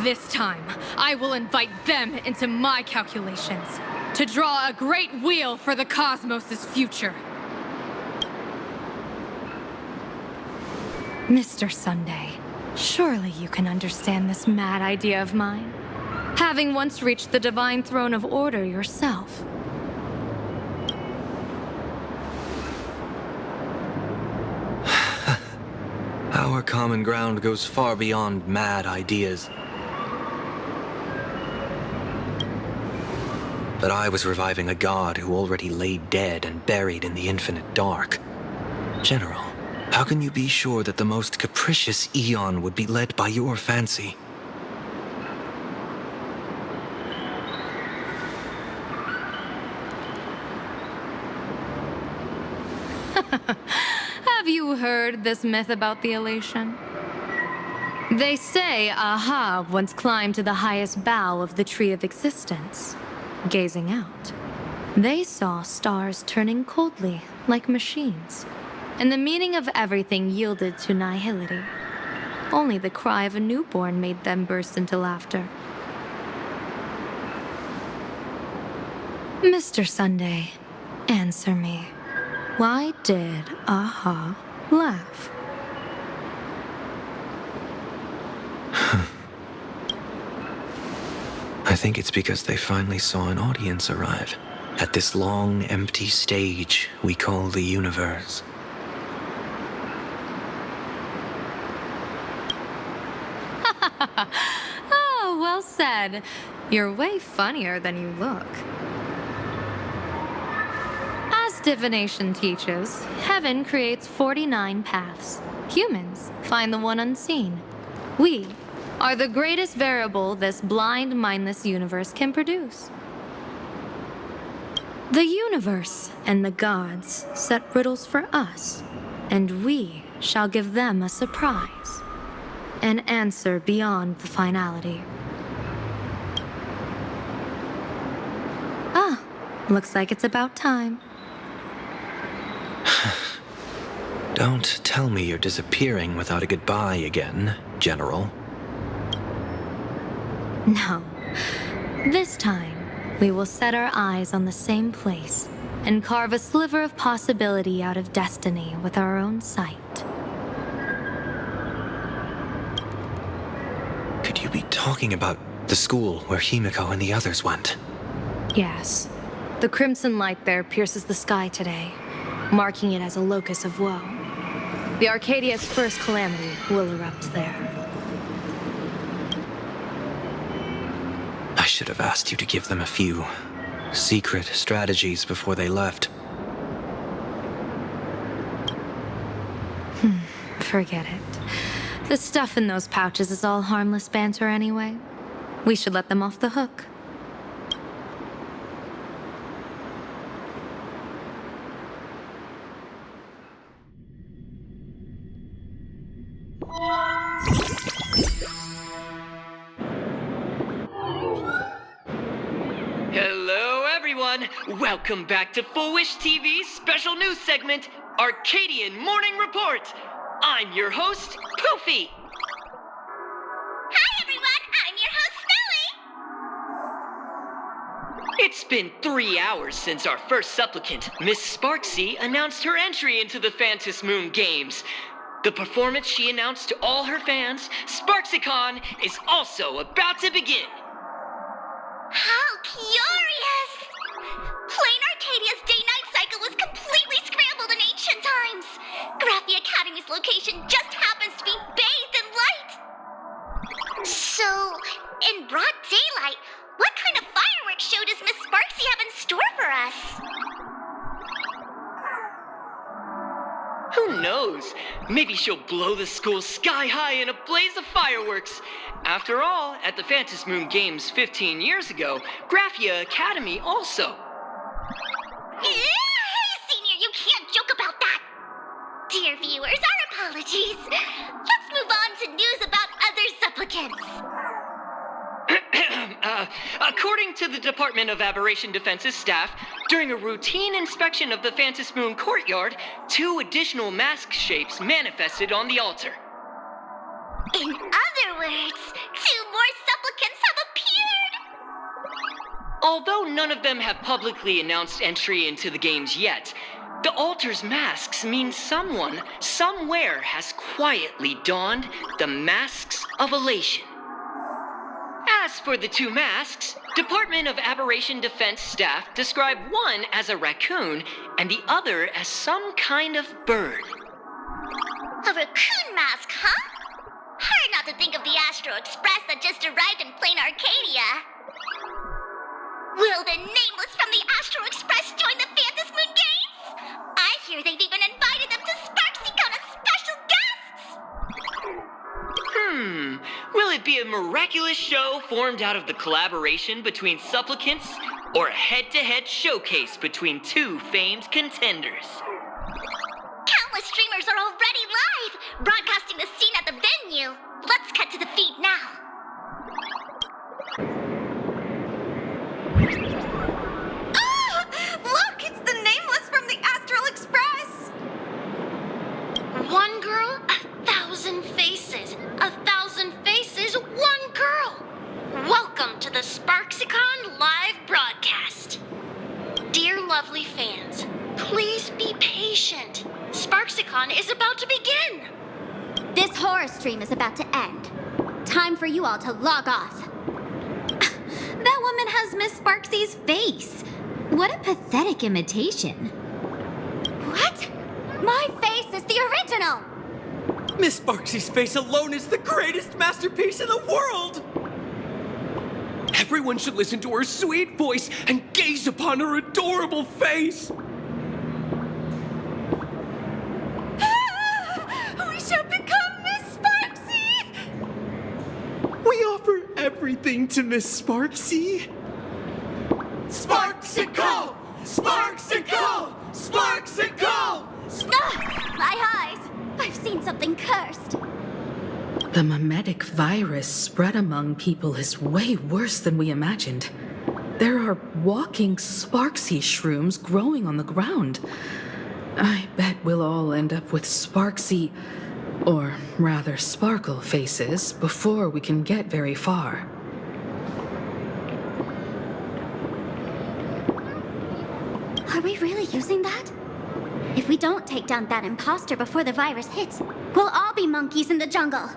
This time, I will invite them into my calculations, to draw a great wheel for the cosmos' future. Mr. Sunday, surely you can understand this mad idea of mine. having once reached the divine throne of order yourself. Our common ground goes far beyond mad ideas. But I was reviving a god who already lay dead and buried in the infinite dark. General, how can you be sure that the most capricious eon would be led by your fancy? Have you heard this myth about the elation? They say Ahab once climbed to the highest bough of the Tree of Existence. Gazing out, they saw stars turning coldly like machines, and the meaning of everything yielded to nihility. Only the cry of a newborn made them burst into laughter. Mr. Sunday, answer me. Why did Aha laugh? I think it's because they finally saw an audience arrive at this long, empty stage we call the universe. Oh, well said. You're way funnier than you look. As divination teaches, heaven creates 49 paths. Humans find the one unseen. We are the greatest variable this blind, mindless universe can produce. The universe and the gods set riddles for us, and we shall give them a surprise. An answer beyond the finality. Ah, looks like it's about time. Don't tell me you're disappearing without a goodbye again, General. No. This time, we will set our eyes on the same place and carve a sliver of possibility out of destiny with our own sight. Could you be talking about the school where Himiko and the others went? Yes. The crimson light there pierces the sky today, marking it as a locus of woe. The Arcadia's first calamity will erupt there. I should have asked you to give them a few secret strategies before they left. Forget it. The stuff in those pouches is all harmless banter anyway. We should let them off the hook. Hello, everyone. Welcome back to Full Wish TV's special news segment, Arcadian Morning Report. I'm your host, Poofy. Hi, everyone. I'm your host, Smelly. It's been 3 hours since our first supplicant, Miss Sparksy, announced her entry into the Phantom Moon Games. The performance she announced to all her fans, SparksyCon, is also about to begin. How curious! Plain Arcadia's day-night cycle was completely scrambled in ancient times. Graphia Academy's location just happens to be bathed in light. So, in broad daylight, what kind of fireworks show does Miss Sparksy have in store for us? Who knows? Maybe she'll blow the school sky high in a blaze of fireworks. After all, at the Phantom Moon Games 15 years ago, Graphia Academy also. Hey, Senior, you can't joke about that. Dear viewers, our apologies. Let's move on to news about other supplicants. According to the Department of Aberration Defense's staff, during a routine inspection of the Phantom Moon courtyard, 2 additional mask shapes manifested on the altar. In other words, 2 more supplicants have appeared! Although none of them have publicly announced entry into the games yet, the altar's masks mean someone, somewhere, has quietly donned the masks of elation. As As for the two masks, Department of Aberration Defense staff describe one as a raccoon and the other as some kind of bird. A raccoon mask, huh? Hard not to think of the Astro Express that just arrived in plain Arcadia. Will the Nameless from the Astro Express join the Phantom Moon Games? I hear they've even invited them to SparksyCon as special guests! Will it be a miraculous show formed out of the collaboration between supplicants, or a head-to-head showcase between two famed contenders? Countless streamers are already live, broadcasting the scene at the venue. Let's cut to the feed now. Look, it's the Nameless from the Astral Express! One girl, 1,000 faces. 1,000 faces, one girl. Welcome to the SparksyCon live broadcast. Dear lovely fans, please be patient. SparksyCon is about to begin. This horror stream is about to end. Time for you all to log off. That woman has Miss Sparksy's face. What a pathetic imitation. What? My face is the original! Miss Sparksy's face alone is the greatest masterpiece in the world! Everyone should listen to her sweet voice and gaze upon her adorable face! We shall become Miss Sparksy! We offer everything to Miss Sparksy. Sparksicle! Sparksicle! Sparksicle! My eyes! I've seen something cursed. The mimetic virus spread among people is way worse than we imagined. There are walking Sparksy shrooms growing on the ground. I bet we'll all end up with Sparksy, or rather Sparkle faces before we can get very far. Are we really using that? If we don't take down that imposter before the virus hits, we'll all be monkeys in the jungle.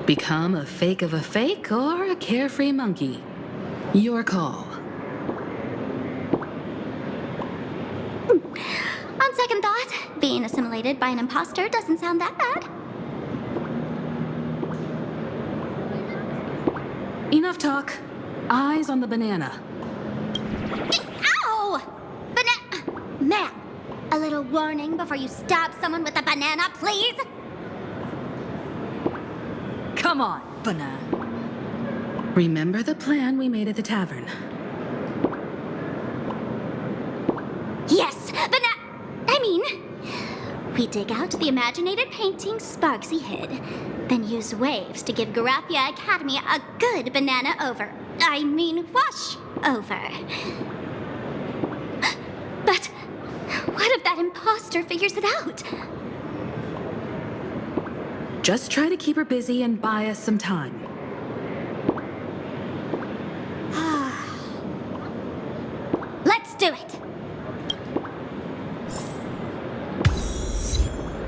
Become a fake of a fake or a carefree monkey. Your call. On second thought, being assimilated by an imposter doesn't sound that bad. Enough talk. Eyes on the banana. Ow! Ma'am, a little warning before you stab someone with a banana, please? Come on, banana. Remember the plan we made at the tavern? Yes, we dig out the imaginated painting Sparksy hid, then use waves to give Garafia Academy a good banana wash over. But what if that imposter figures it out? Just try to keep her busy and buy us some time. Let's do it!